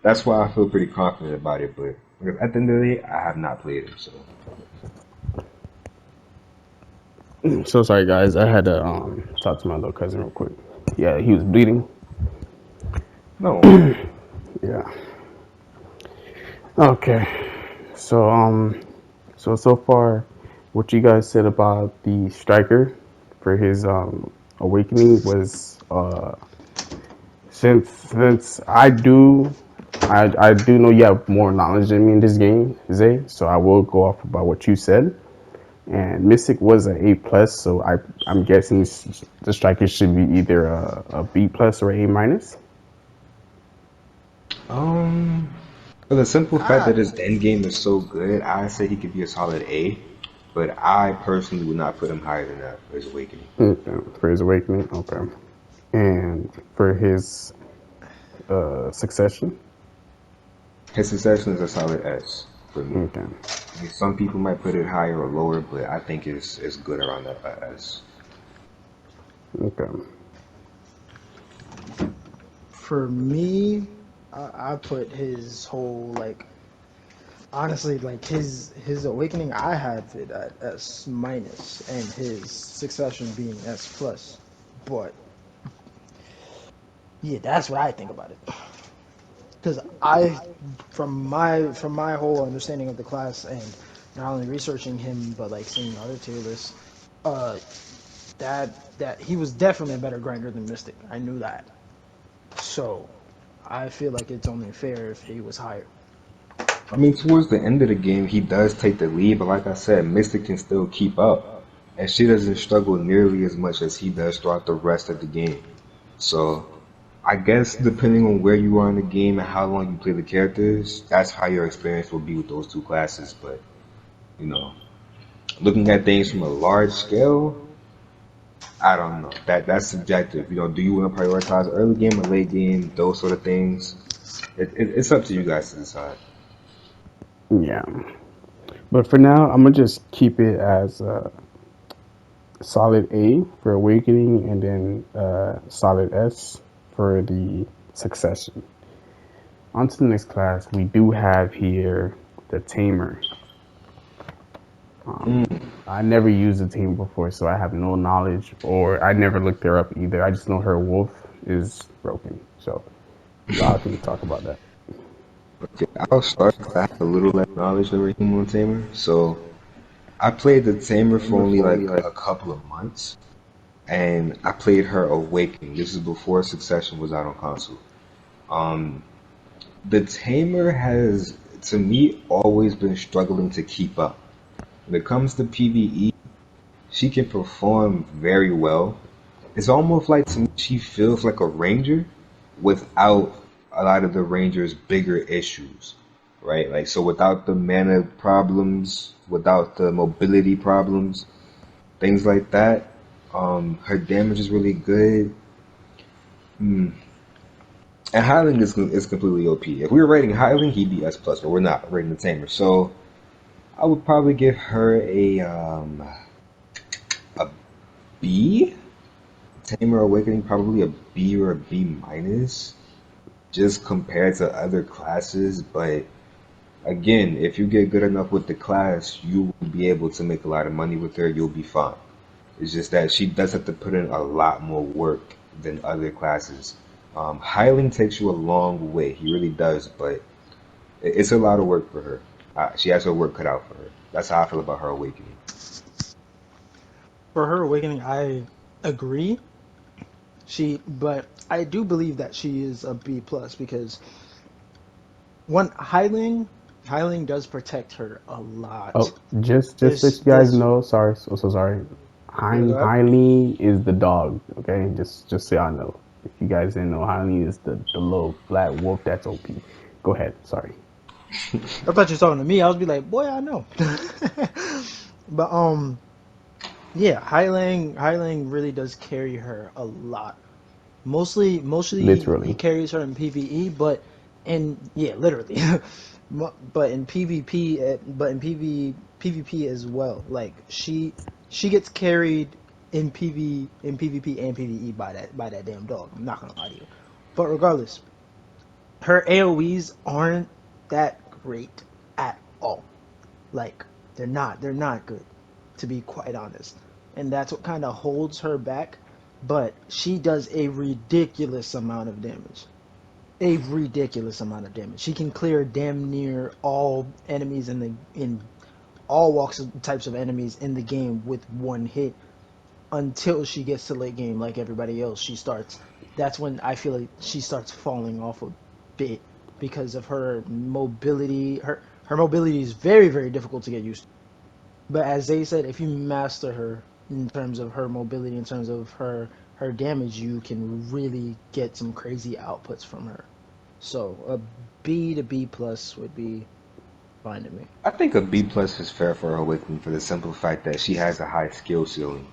that's why I feel pretty confident about it. But at the end of the day, I have not played it, so. So sorry, guys. I had to talk to my little cousin real quick. Yeah, he was bleeding. No worries. Yeah. Okay. So so far, what you guys said about the striker for his awakening was since I do know you have more knowledge than me in this game, Zay. So I will go off about what you said. And Mystic was an A plus, so I'm guessing the striker should be either a B plus or A minus. Um, for the simple fact that Ah, his end game is so good, I say he could be a solid A. But I personally would not put him higher than that for his awakening. Okay. For his awakening, okay. And for his succession, His succession is a solid S for me. okay, I mean, some people might put it higher or lower, but I think it's good around that S. okay, for me, I put his whole like honestly like his awakening. I have it at S minus, and his succession being S plus. But yeah, that's what I think about it. Because I, from my whole understanding of the class and not only researching him but like seeing other tier lists, uh, that he was definitely a better grinder than Mystic. I knew that. So I feel like it's only fair if he was higher. I mean, towards the end of the game, he does take the lead, but like I said, Mystic can still keep up, and she doesn't struggle nearly as much as he does throughout the rest of the game. So, I guess depending on where you are in the game and how long you play the characters, that's how your experience will be with those two classes. But you know, looking at things from a large scale, I don't know. That's subjective. You know, do you want to prioritize early game or late game? Those sort of things. It's up to you guys to decide. yeah. But for now, I'm gonna just keep it as solid A for awakening, and then solid S for the succession. On to the next class, we do have here the Tamer. Mm. I never used a Tamer before, so I have no knowledge, or I never looked her up either. I just know her wolf is broken. So y'all can talk about that. Okay, I'll start 'cause I have a little less knowledge of Human Tamer. So I played the Tamer for only like a couple of months, and I played her Awakening. This is before Succession was out on console. Um, the Tamer has, to me, always been struggling to keep up. When it comes to PvE, she can perform very well. It's almost like to me she feels like a ranger without a lot of the ranger's bigger issues, right? Like so without the mana problems, without the mobility problems, things like that. Her damage is really good. Hmm. And Highling is completely OP. If we were rating Highling, he'd be S plus, but we're not rating the Tamer. So I would probably give her a B. Tamer Awakening probably a B or a B minus, just compared to other classes. But again, if you get good enough with the class, you will be able to make a lot of money with her. You'll be fine. It's just that she does have to put in a lot more work than other classes. Highling takes you a long way. He really does, but it's a lot of work for her. She has her work cut out for her. That's how I feel about her awakening. For her awakening, I agree. But I do believe that she is a B plus because one Highling does protect her a lot. Oh, just so There's you guys this. know, sorry, so sorry. Yeah, go ahead. Hylian is the dog. Okay, just so y'all know. If you guys didn't know, Hylian is the little black wolf that's OP. Go ahead. Sorry. I thought you were talking to me. I was be like, boy, I know. But yeah, Highling really does carry her a lot. Mostly he Literally. carries her in PvE, but in yeah, literally. But in PvP, but in PvP as well. Like she gets carried in PvP and PvE by that damn dog. I'm not gonna lie to you. But regardless, her AoEs aren't that great at all. Like they're not good, to be quite honest. and that's what kind of holds her back. But she does a ridiculous amount of damage. A ridiculous amount of damage. She can clear damn near all enemies in all walks of types of enemies in the game with one hit until she gets to late game like everybody else. That's when I feel like she starts falling off a bit because of her mobility. Her mobility is very, very difficult to get used to. But as they said, if you master her in terms of her mobility, in terms of her damage, you can really get some crazy outputs from her. So a B to B plus would be fine to me. I think a B plus is fair for her awakening for the simple fact that she has a high skill ceiling.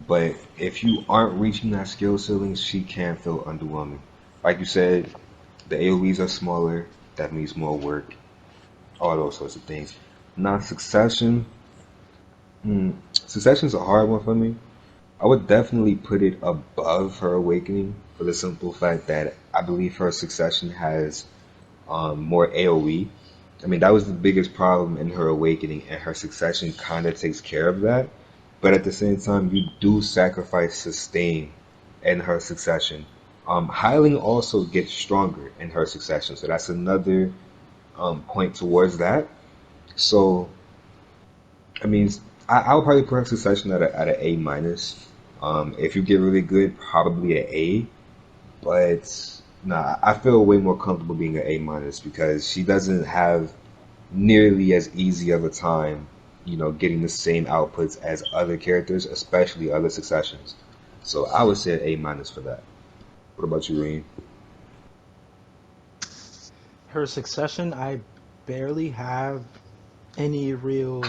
But if you aren't reaching that skill ceiling, she can feel underwhelming. Like you said, the AoEs are smaller, that means more work, all those sorts of things. Non-succession, succession's a hard one for me. I would definitely put it above her awakening for the simple fact that I believe her succession has more AoE. I mean, that was the biggest problem in her awakening, and her succession kind of takes care of that. But at the same time, you do sacrifice sustain in her succession. Healing also gets stronger in her succession, so that's another point towards that. So, I mean, I would probably put her succession at an A minus. If you get really good, probably an A. But nah, I feel way more comfortable being an A minus because she doesn't have nearly as easy of a time, getting the same outputs as other characters, especially other successions. So I would say an A minus for that. What about you, Reen? Her succession, I barely have any real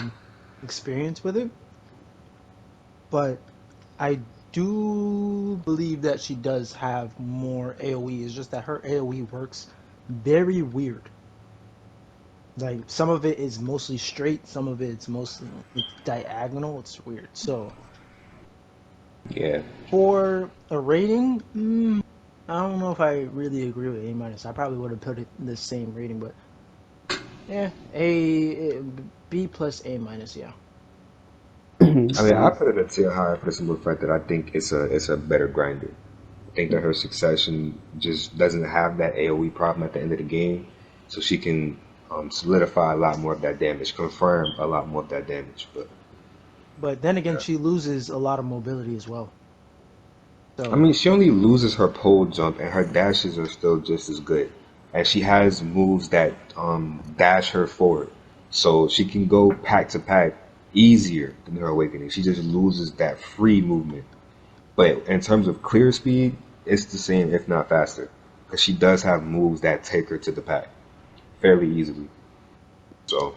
experience with it, but I do believe that she does have more AoE. It's just that her AoE works very weird. Like some of it is mostly straight, some of it's mostly it's diagonal. It's weird. So Yeah. for a rating, I don't know if I really agree with A minus. I probably would have put it in the same rating, but yeah, B plus A minus. Yeah. I mean, I put it a tier higher for the simple fact that I think it's a better grinder. I think that her succession just doesn't have that AoE problem at the end of the game, so she can solidify a lot more of that damage, confirm a lot more of that damage. But then again, Yeah. she loses a lot of mobility as well. I So mean, she only loses her pole jump, and her dashes are still just as good. And she has moves that dash her forward, so she can go pack to pack easier than her awakening. She just loses that free movement. But in terms of clear speed, it's the same, if not faster, because she does have moves that take her to the pack fairly easily. So,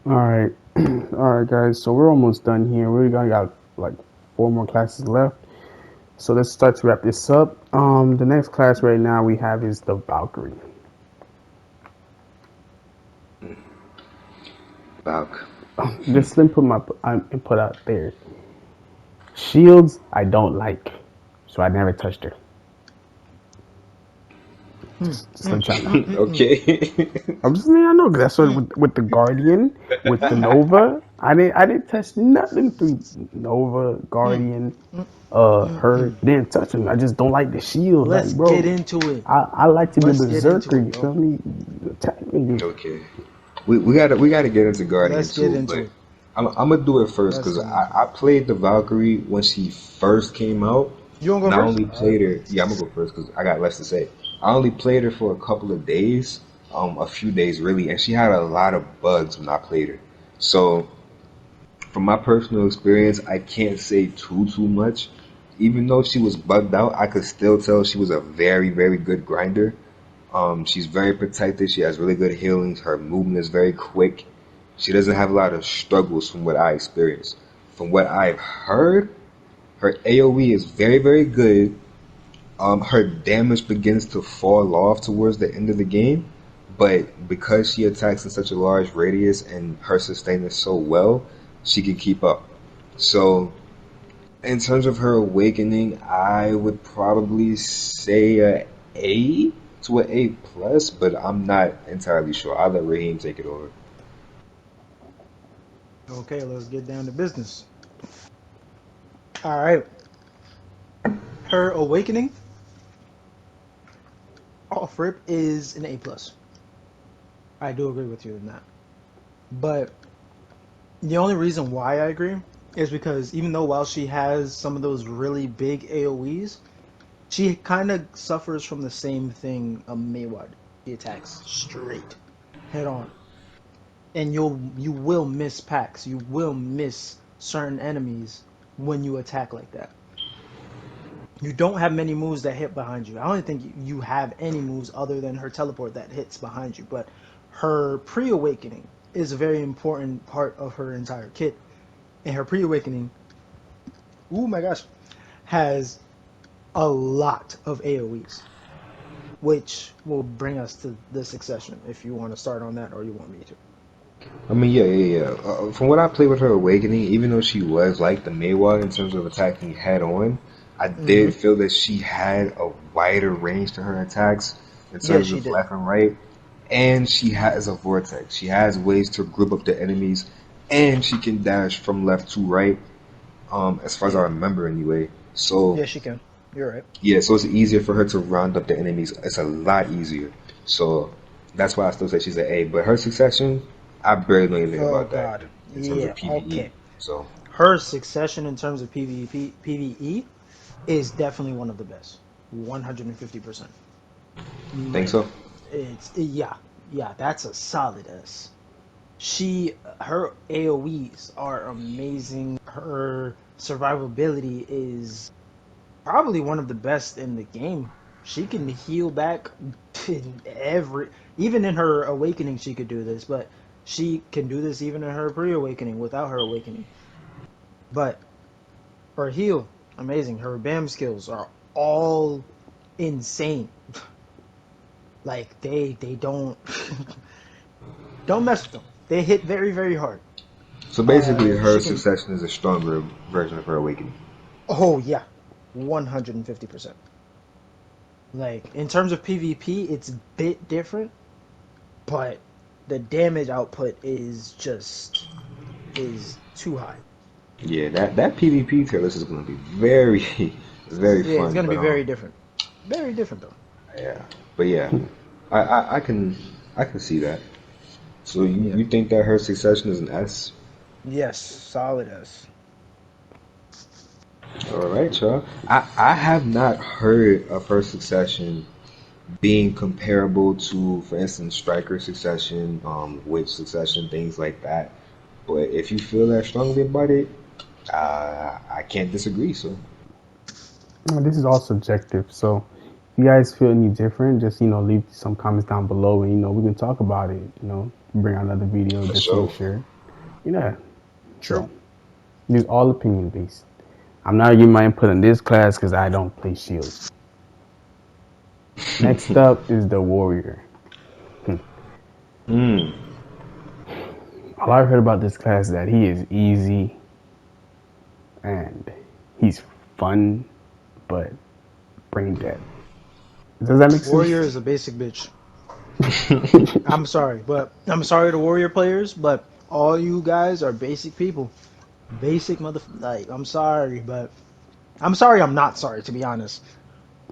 All right, all right, guys. So we're almost done here. We got like 4 more classes left. So let's start to wrap this up. The next class right now we have is the Valkyrie. Valk. Just let me put my input out there. Shields I don't like, so I never touched her. Just let y'all know. Okay. I'm just letting y'all know because that's what with the Guardian, with the Nova. I didn't touch nothing through Nova, Guardian, her. Didn't touch them. I just don't like the shield. let's Like, get bro, into it. I like to be Let's get into Berserker. it, You bro. feel me? Attack niggas. Okay. We gotta get into Guardian Let's get too, into but it. I'm gonna do it first Let's because get into it. I played the Valkyrie when she first came out. You wanna And go I first? only All right. played her. Yeah, I'm gonna go first because I got less to say. I only played her for a couple of days, a few days really, and she had a lot of bugs when I played her. So from my personal experience, I can't say too much. Even though she was bugged out, I could still tell she was a very very good grinder. She's very protected. She has really good healings. Her movement is very quick. She doesn't have a lot of struggles from what I experienced. From what I've heard, her AoE is very, very good. Her damage begins to fall off towards the end of the game, but because she attacks in such a large radius and her sustain is so well, she can keep up. So, in terms of her awakening, I would probably say a A to an A plus, but I'm not entirely sure. I'll let Raheem take it over. Okay, let's get down to business. All right, her awakening off rip is an A plus. I do agree with you in that. But the only reason why I agree is because even though while she has some of those really big AoEs, she kind of suffers from the same thing a Maehwa. She attacks straight, head on, and you will miss packs. You will miss certain enemies when you attack like that. You don't have many moves that hit behind you. I don't think you have any moves other than her teleport that hits behind you. But her pre-awakening is a very important part of her entire kit. And her pre-awakening, oh my gosh, has a lot of AoEs, which will bring us to the succession. If you want to start on that, or you want me to. I mean, yeah. From what I played with her Awakening, even though she was like the Maehwa in terms of attacking head on, I Mm-hmm. did feel that she had a wider range to her attacks in Yeah, terms she of did. left and right. And she has a vortex. She has ways to group up the enemies, and she can dash from left to right. As far as I Yeah, remember, anyway. So yeah, she can. You're right. yeah, so it's easier for her to round up the enemies. It's a lot easier. So that's why I still say she's an A. But her succession, I barely know anything Oh about that God. in terms of Yeah. PvE. Okay. So Her succession in terms of PvE is definitely one of the best. 150%. think Like so. it's yeah, that's a solid S. Her AoEs are amazing. Her survivability is probably one of the best in the game. She can heal back in even in her awakening she could do this, but she can do this even in her pre-awakening without her awakening. But her heal, amazing. Her BAM skills are all insane. Like they don't mess with them. They hit very very hard. So basically, her She can. succession is a stronger version of her awakening. Oh yeah, 150%. Like in terms of PvP, it's a bit different, but the damage output is too high. Yeah, that PvP tier list is going to be very, very Yeah, it's fun. gonna But be very different. Very different though. yeah, but yeah, I can see that. So you, Yeah. you think that her succession is an S? Yes, solid S. All right, y'all. I have not heard of her succession being comparable to, for instance, striker succession, witch succession, things like that. But if you feel that strongly about it, I can't disagree. So This is all subjective, so if you guys feel any different, just leave some comments down below, and we can talk about it. Bring out another video for just to make sure. sure. Yeah. True. So these all opinion based. I'm not giving my input in this class because I don't play shields. Next up is the warrior. Mm. All I've heard about this class is that he is easy and he's fun, but brain dead. Does that make Warrior sense? is a basic bitch. I'm sorry, but I'm sorry to Warrior players, but all you guys are basic people. Basic mother. Like, I'm sorry, but I'm sorry. I'm not sorry, to be honest.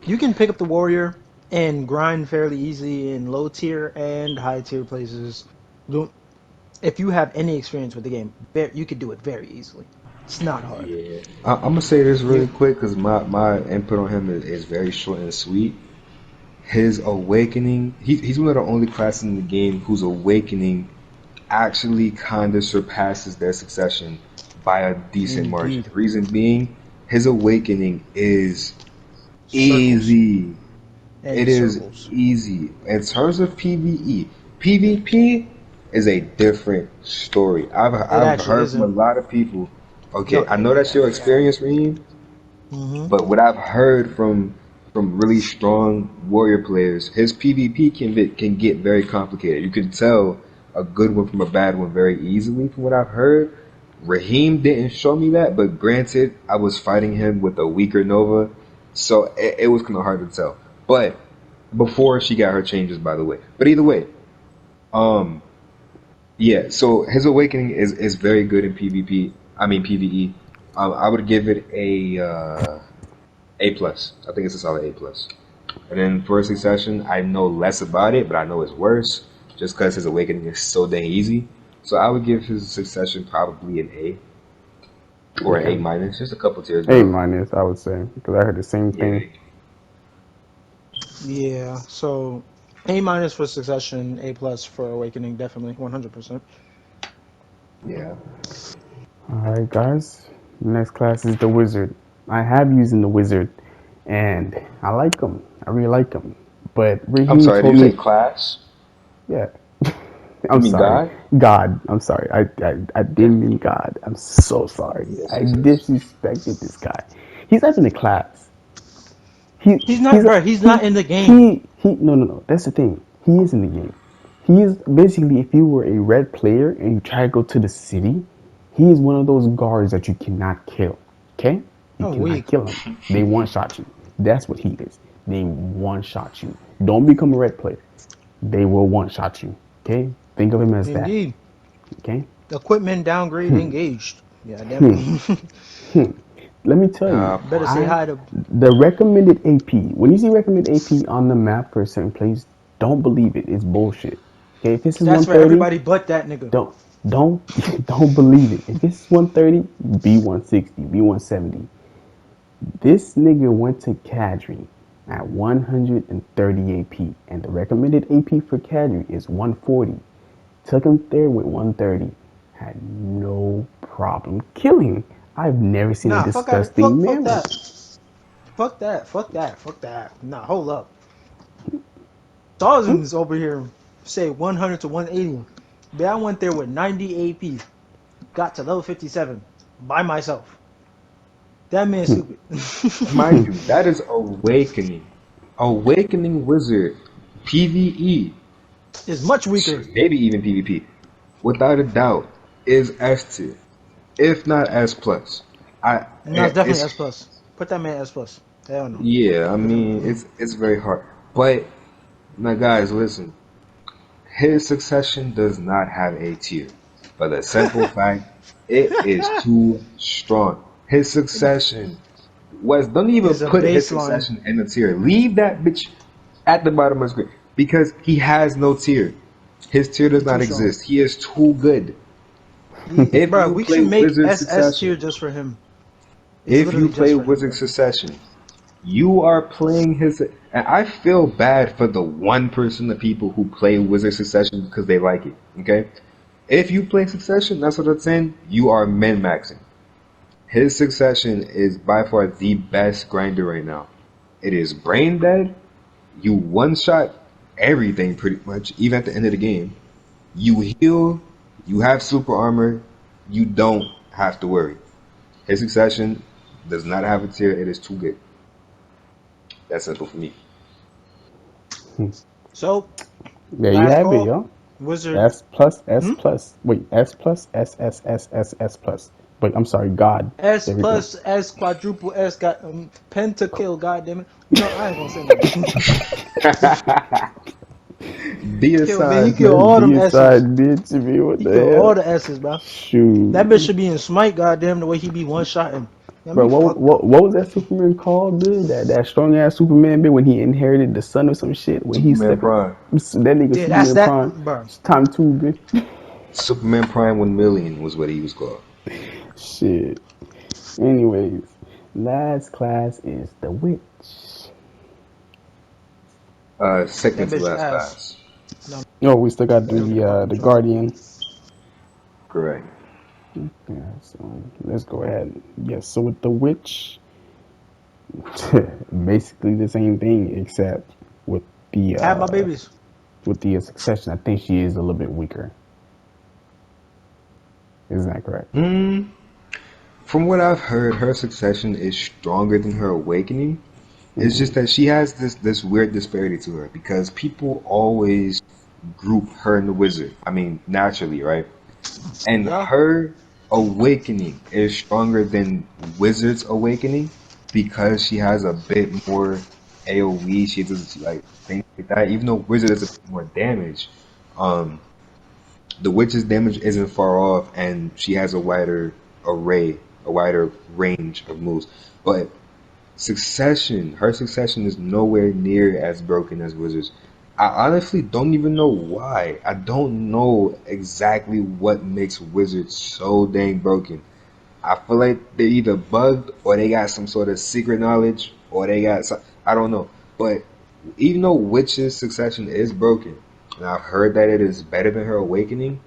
You can pick up the Warrior and grind fairly easily in low tier and high tier places. Don't If you have any experience with the game, you could do it very easily. It's not hard. Yeah, I'm gonna say this really You quick because my input on him is very short and sweet. His awakening, he's one of the only classes in the game whose awakening actually kind of surpasses their succession by a decent margin. indeed Reason being, his awakening is circles easy. and It is circles. easy. In terms of PvE, PvP is a different story. It I've actually heard from a isn't. lot of people. Okay, No, I know that's your experience, Reem, mm-hmm. but what I've heard from really strong warrior players, his PvP can get very complicated. You can tell a good one from a bad one very easily from what I've heard. Raheem didn't show me that, but granted, I was fighting him with a weaker Nova, so it was kind of hard to tell. But before she got her changes, by the way. But either way, um, Yeah, so his awakening is very good in PvP. I mean PvE. I would give it A plus. I think it's a solid A plus. And then for Succession, I know less about it, but I know it's worse just because his awakening is so dang easy. So I would give his Succession probably an A or an Okay. A minus, just a couple tiers A down. minus, I would say, because I heard the same Yeah, thing. Yeah, so A minus for Succession, A plus for Awakening, definitely 100%. yeah. All right, guys. Next class is the wizard. I have using the wizard, and I like him. I really like him. But I'm Raheem sorry. Did told you say me, class? yeah. You I'm mean sorry, God? God. I'm sorry. I didn't mean God. I'm so sorry. Yes, I yes, yes. disrespected this guy. He's not in the class. He's not, He's a, bro. He's not in the game. he. No, no, no. That's the thing. He is in the game. He is basically, if you were a red player and you try to go to the city, he is one of those guards that you cannot kill. Okay, you Oh, cannot weak. kill him. They one shot you. That's what he is. They one shot you. Don't become a red player. They will one shot you. Okay, think of him as that. Indeed. Okay. Equipment downgrade engaged. Yeah, damn it. Let me tell you, Better say I hi to. the recommended AP. When you see recommended AP on the map for a certain place, don't believe it. It's bullshit. Okay, if this is That's for 130, everybody but that nigga. don't don't don't believe it. If it's 130, be 160, be 170. This nigga went to Kadri at 130 AP, and the recommended AP for Kadri is 140. Took him there with 130. Had no problem killing. I've never seen a Nah, fuck out. disgusting Fuck man. that. Fuck that. Fuck that. Fuck that. Nah, hold up. Dawson's over here say 100 to 180. But I went there with 90 AP. Got to level 57 by myself. That man's stupid. Mind you, that is Awakening. Awakening Wizard. PvE. Is much weaker. Maybe even PvP. Without a doubt, is S tier. If not S plus. No, it's definitely It's S plus. Put that man S plus. Hell no. yeah, I mean it's very hard. But now guys, listen. His succession does not have a tier. For the simple fact it is too strong. His succession was don't even Is a put his baseline. succession in the tier. Leave that bitch at the bottom of the screen. Because he has no tier. His tier does He not too strong. exist. He is too good. If Bro, you we play should make Wizard SS tier Succession, just for him. It's if you literally play just for him, Wizard bro. Succession, you are playing his. And I feel bad for the 1% of people who play Wizard Succession because they like it. Okay, if you play Succession, that's what it's saying. You are min maxing. His Succession is by far the best grinder right now. It is brain dead. You one shot everything pretty much, even at the end of the game. You heal. You have super armor. You don't have to worry. His Succession does not have a tier. It is too good. That's simple for me. So, There you last have it, call. yo. Wizard. S plus, S Hmm? plus. Wait, S plus, S S S S S plus. Wait, I'm sorry, God. S There we go. plus S quadruple S got pentakill, goddammit. You know, I ain't gonna say nothing. Kill, man, he Deicide, killed That's all them D S's. side, bitch. Man, what He the killed all hell? the S's, bro. That bitch Shoot. should be in Smite, goddamn, the way he be one shotting. Got Bro, me fucked up. what was that Superman called, dude? That strong ass Superman bit when he inherited the sun or some shit. When he Superman stepped, Prime. that nigga Yeah, that's Superman that, Prime. bro. It's time two, bitch. Superman Prime 1 million was what he was called. Shit. Anyways, last class is the witch. Second That to bitch last ass. class. No, Oh, we still got to no, do fucking the joke. Guardian. Correct. Yeah, so let's go ahead. Yes, so with the witch, basically the same thing except with the Have my babies. succession. I think she is a little bit weaker. Isn't that correct? Mm, from what I've heard, her succession is stronger than her awakening. It's just that she has this weird disparity to her because people always group her and the wizard. I mean, naturally, right? And Yeah. her awakening is stronger than Wizard's awakening because she has a bit more AoE. She does like things like that. Even though Wizard does a bit more damage, um, The witch's damage isn't far off, and she has a wider array, a wider range of moves. But her succession is nowhere near as broken as Wizards. I honestly don't even know why. I don't know exactly what makes Wizards so dang broken. I feel like they're either bugged or they got some sort of secret knowledge or they got some, I don't know. But even though Witch's succession is broken, and I've heard that it is better than her awakening,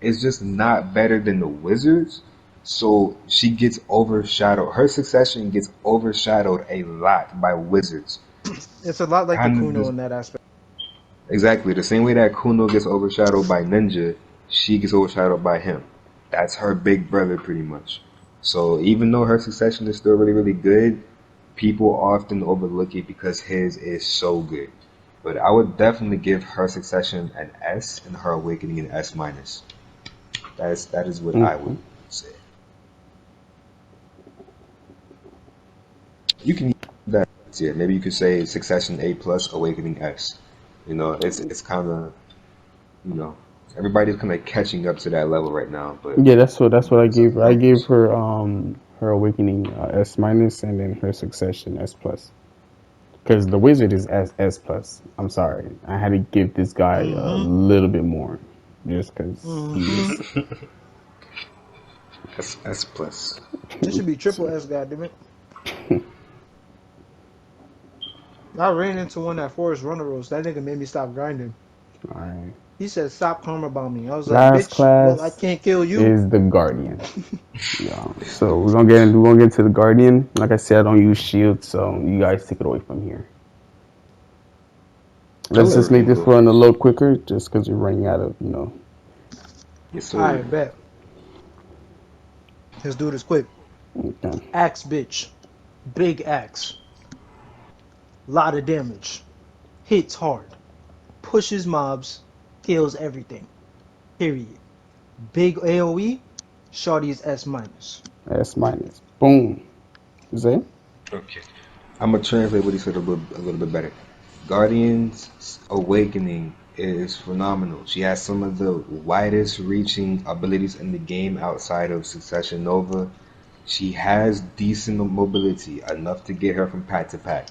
it's just not better than the Wizards. So she gets overshadowed. Her succession gets overshadowed a lot by Wizards. It's a lot like the Kind of Kuno just in that aspect. exactly the same way that Kuno gets overshadowed by Ninja, she gets overshadowed by him. That's her big brother, pretty much. So even though her succession is still really, really good, people often overlook it because his is so good. But I would definitely give her succession an S and her awakening an S minus. That is what I would say. You can use that. Yeah, maybe you could say succession A plus, awakening S. It's kind of everybody's kind of catching up to that level right now. But Yeah, that's what I it's up gave to her. I gave levels. her awakening S minus, and then her succession S plus. Because the wizard is S plus. I'm sorry, I had to give this guy a Mm-hmm. little bit more, just because he Mm-hmm. is. S plus. It should be triple So, S, goddammit. I ran into one at Forest Runner Roast. That nigga made me stop grinding. all right. He said, "Stop karma bombing." I was like, Last "Bitch, well, I class can't kill you." is the guardian. Yeah. So we're gonna get into the guardian. Like I said, I don't use shield, so you guys take it away from here. I'll Let's let just make Raheem this go run a first. little quicker, just because we're running out of. Yes, I sir. bet. Let's do this quick. Okay. Axe, bitch. Big axe. Lot of damage. Hits hard. Pushes mobs. Kills everything. Period. Big AoE. Shorty's S minus. S minus. Boom. Zay? Okay. I'm gonna translate what he said a little bit better. Guardian's awakening is phenomenal. She has some of the widest reaching abilities in the game outside of Succession Nova. She has decent mobility, enough to get her from pack to pack.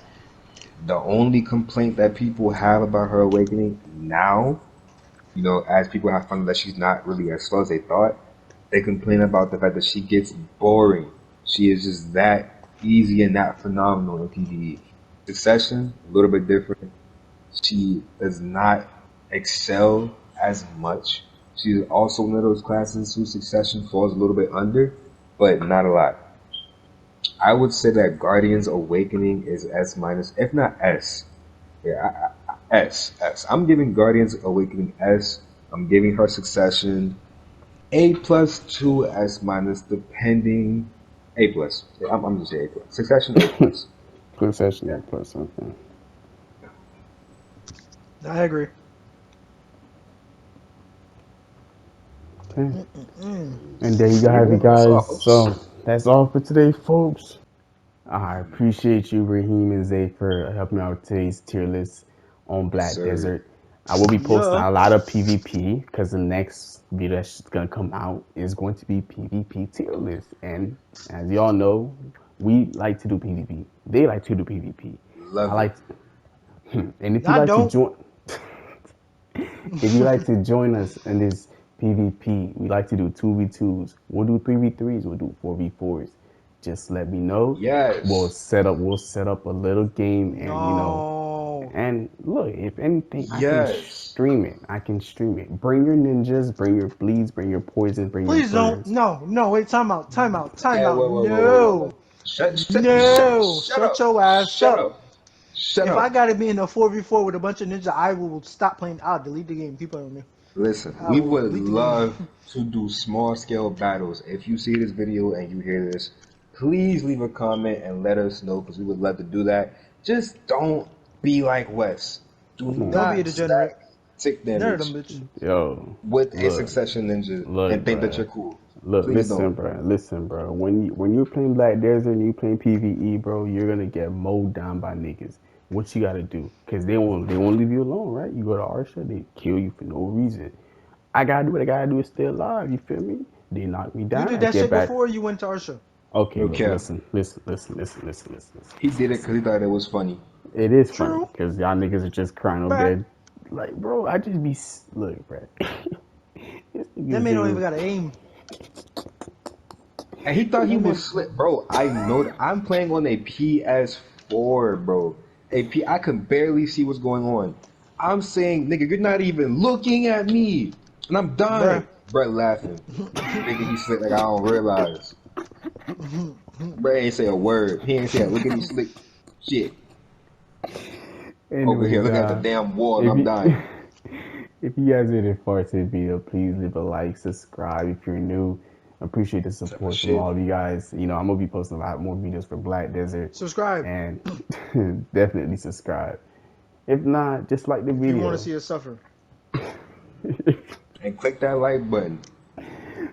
The only complaint that people have about her awakening now, as people have found that she's not really as slow as they thought, they complain about the fact that she gets boring. She is just that easy and that phenomenal in PvE. Succession, a little bit different. She does not excel as much. She's also one of those classes whose succession falls a little bit under, but not a lot. I would say that Guardian's Awakening is S minus, if not S. Yeah, S. I'm giving Guardian's Awakening S. I'm giving her Succession A plus to S minus, depending. A plus. Yeah, I'm just saying A plus. Succession A plus. Plus session Yeah. A plus. Okay. I agree. Okay. Mm-mm-mm. And there you There you have it, go. That's all, guys. folks. So that's all for today, folks. I appreciate you, Raheem and Zay, for helping me out with today's tier list on Yes, Black sir. Desert. I will be posting Yeah. a lot of PvP because the next video that's gonna come out is going to be PvP tier list. And as y'all know, we like to do PvP. They like to do PvP. I Love it. like, and if you I like to don't. join, if you like to join us in this PvP, we like to do 2v2s. We'll do 3v3s. We'll do 4v4s. Just let me know. We'll Yes. set up a little game, and No. and look, if anything, I can Yes. stream it. I can stream it. Bring your ninjas, bring your bleeds, bring your poisons, bring your Please don't. burns. No. No. Wait. Time out. Time out. Time Hey, out. whoa. No. No. Shut Shut up. your ass Shut up. up. Shut If I up. gotta be in a 4v4 with a bunch of ninja, I will stop playing. I'll delete the game. Keep playing with me. Listen, I we will would delete the game. love to do small scale battles. If you see this video and you hear this, please leave a comment and let us know because we would love to do that. Just don't be like Wes. Do Come Don't be a not on, degenerate. stack tick None of them, damage bitch. yo, with a look, succession ninja look, and think that bruh. you're cool. Look, Please don't. listen, bro. When you're playing Black Desert and you playing PVE, bro, you're gonna get mowed down by niggas. What you gotta do? Cause they won't leave you alone, right? You go to Arsha, they kill you for no reason. I gotta do what I gotta do to stay alive. You feel me? They knock me You down. did I that get shit back. before you went to our show. Okay, No look, cap. listen. He did it because he thought it was funny. It is funny True. because y'all niggas are just crying over Back. there. Like, bro, I just be look, bro. This That nigga's man don't even saying- got to aim. And he thought he was slick, bro. I know that I'm playing on a PS4, bro. I can barely see what's going on. I'm saying, nigga, you're not even looking at me, and I'm dying. Brett laughing, thinking he slick like I don't realize. Brett ain't say a word. He ain't say, "Look at me slick." Shit. Over here, looking at the damn wall, and I'm dying. If you guys did it for today's video, please leave a like, subscribe if you're new. I appreciate the support from all of you guys. You know, I'm gonna be posting a lot more videos for Black Desert. Subscribe. And definitely subscribe. If not, just like the If video. you want to see us suffer. And click that like button.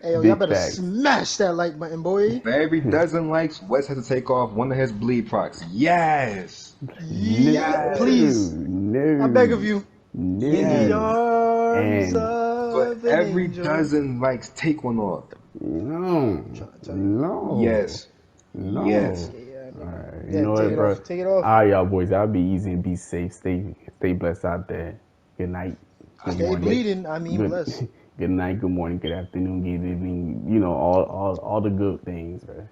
Hey, yo, Big y'all better facts. smash that like button, boy. For every dozen likes, Wes has to take off one of his bleed procs. Yes. Yeah, please. No. I beg of you. No. In the arms And For of an every angel. dozen likes, take one off. no. No. Yes. No. Yes. Yeah, All right. yeah, You know take what, it bro? off. Take it off. All right, y'all boys. I'll be easy and be safe. Stay blessed out there. Good night. Good Stay morning. bleeding. I mean, Good, bless. good night. Good morning. Good afternoon. Good evening. You know all the good things, bro.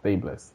Stay blessed.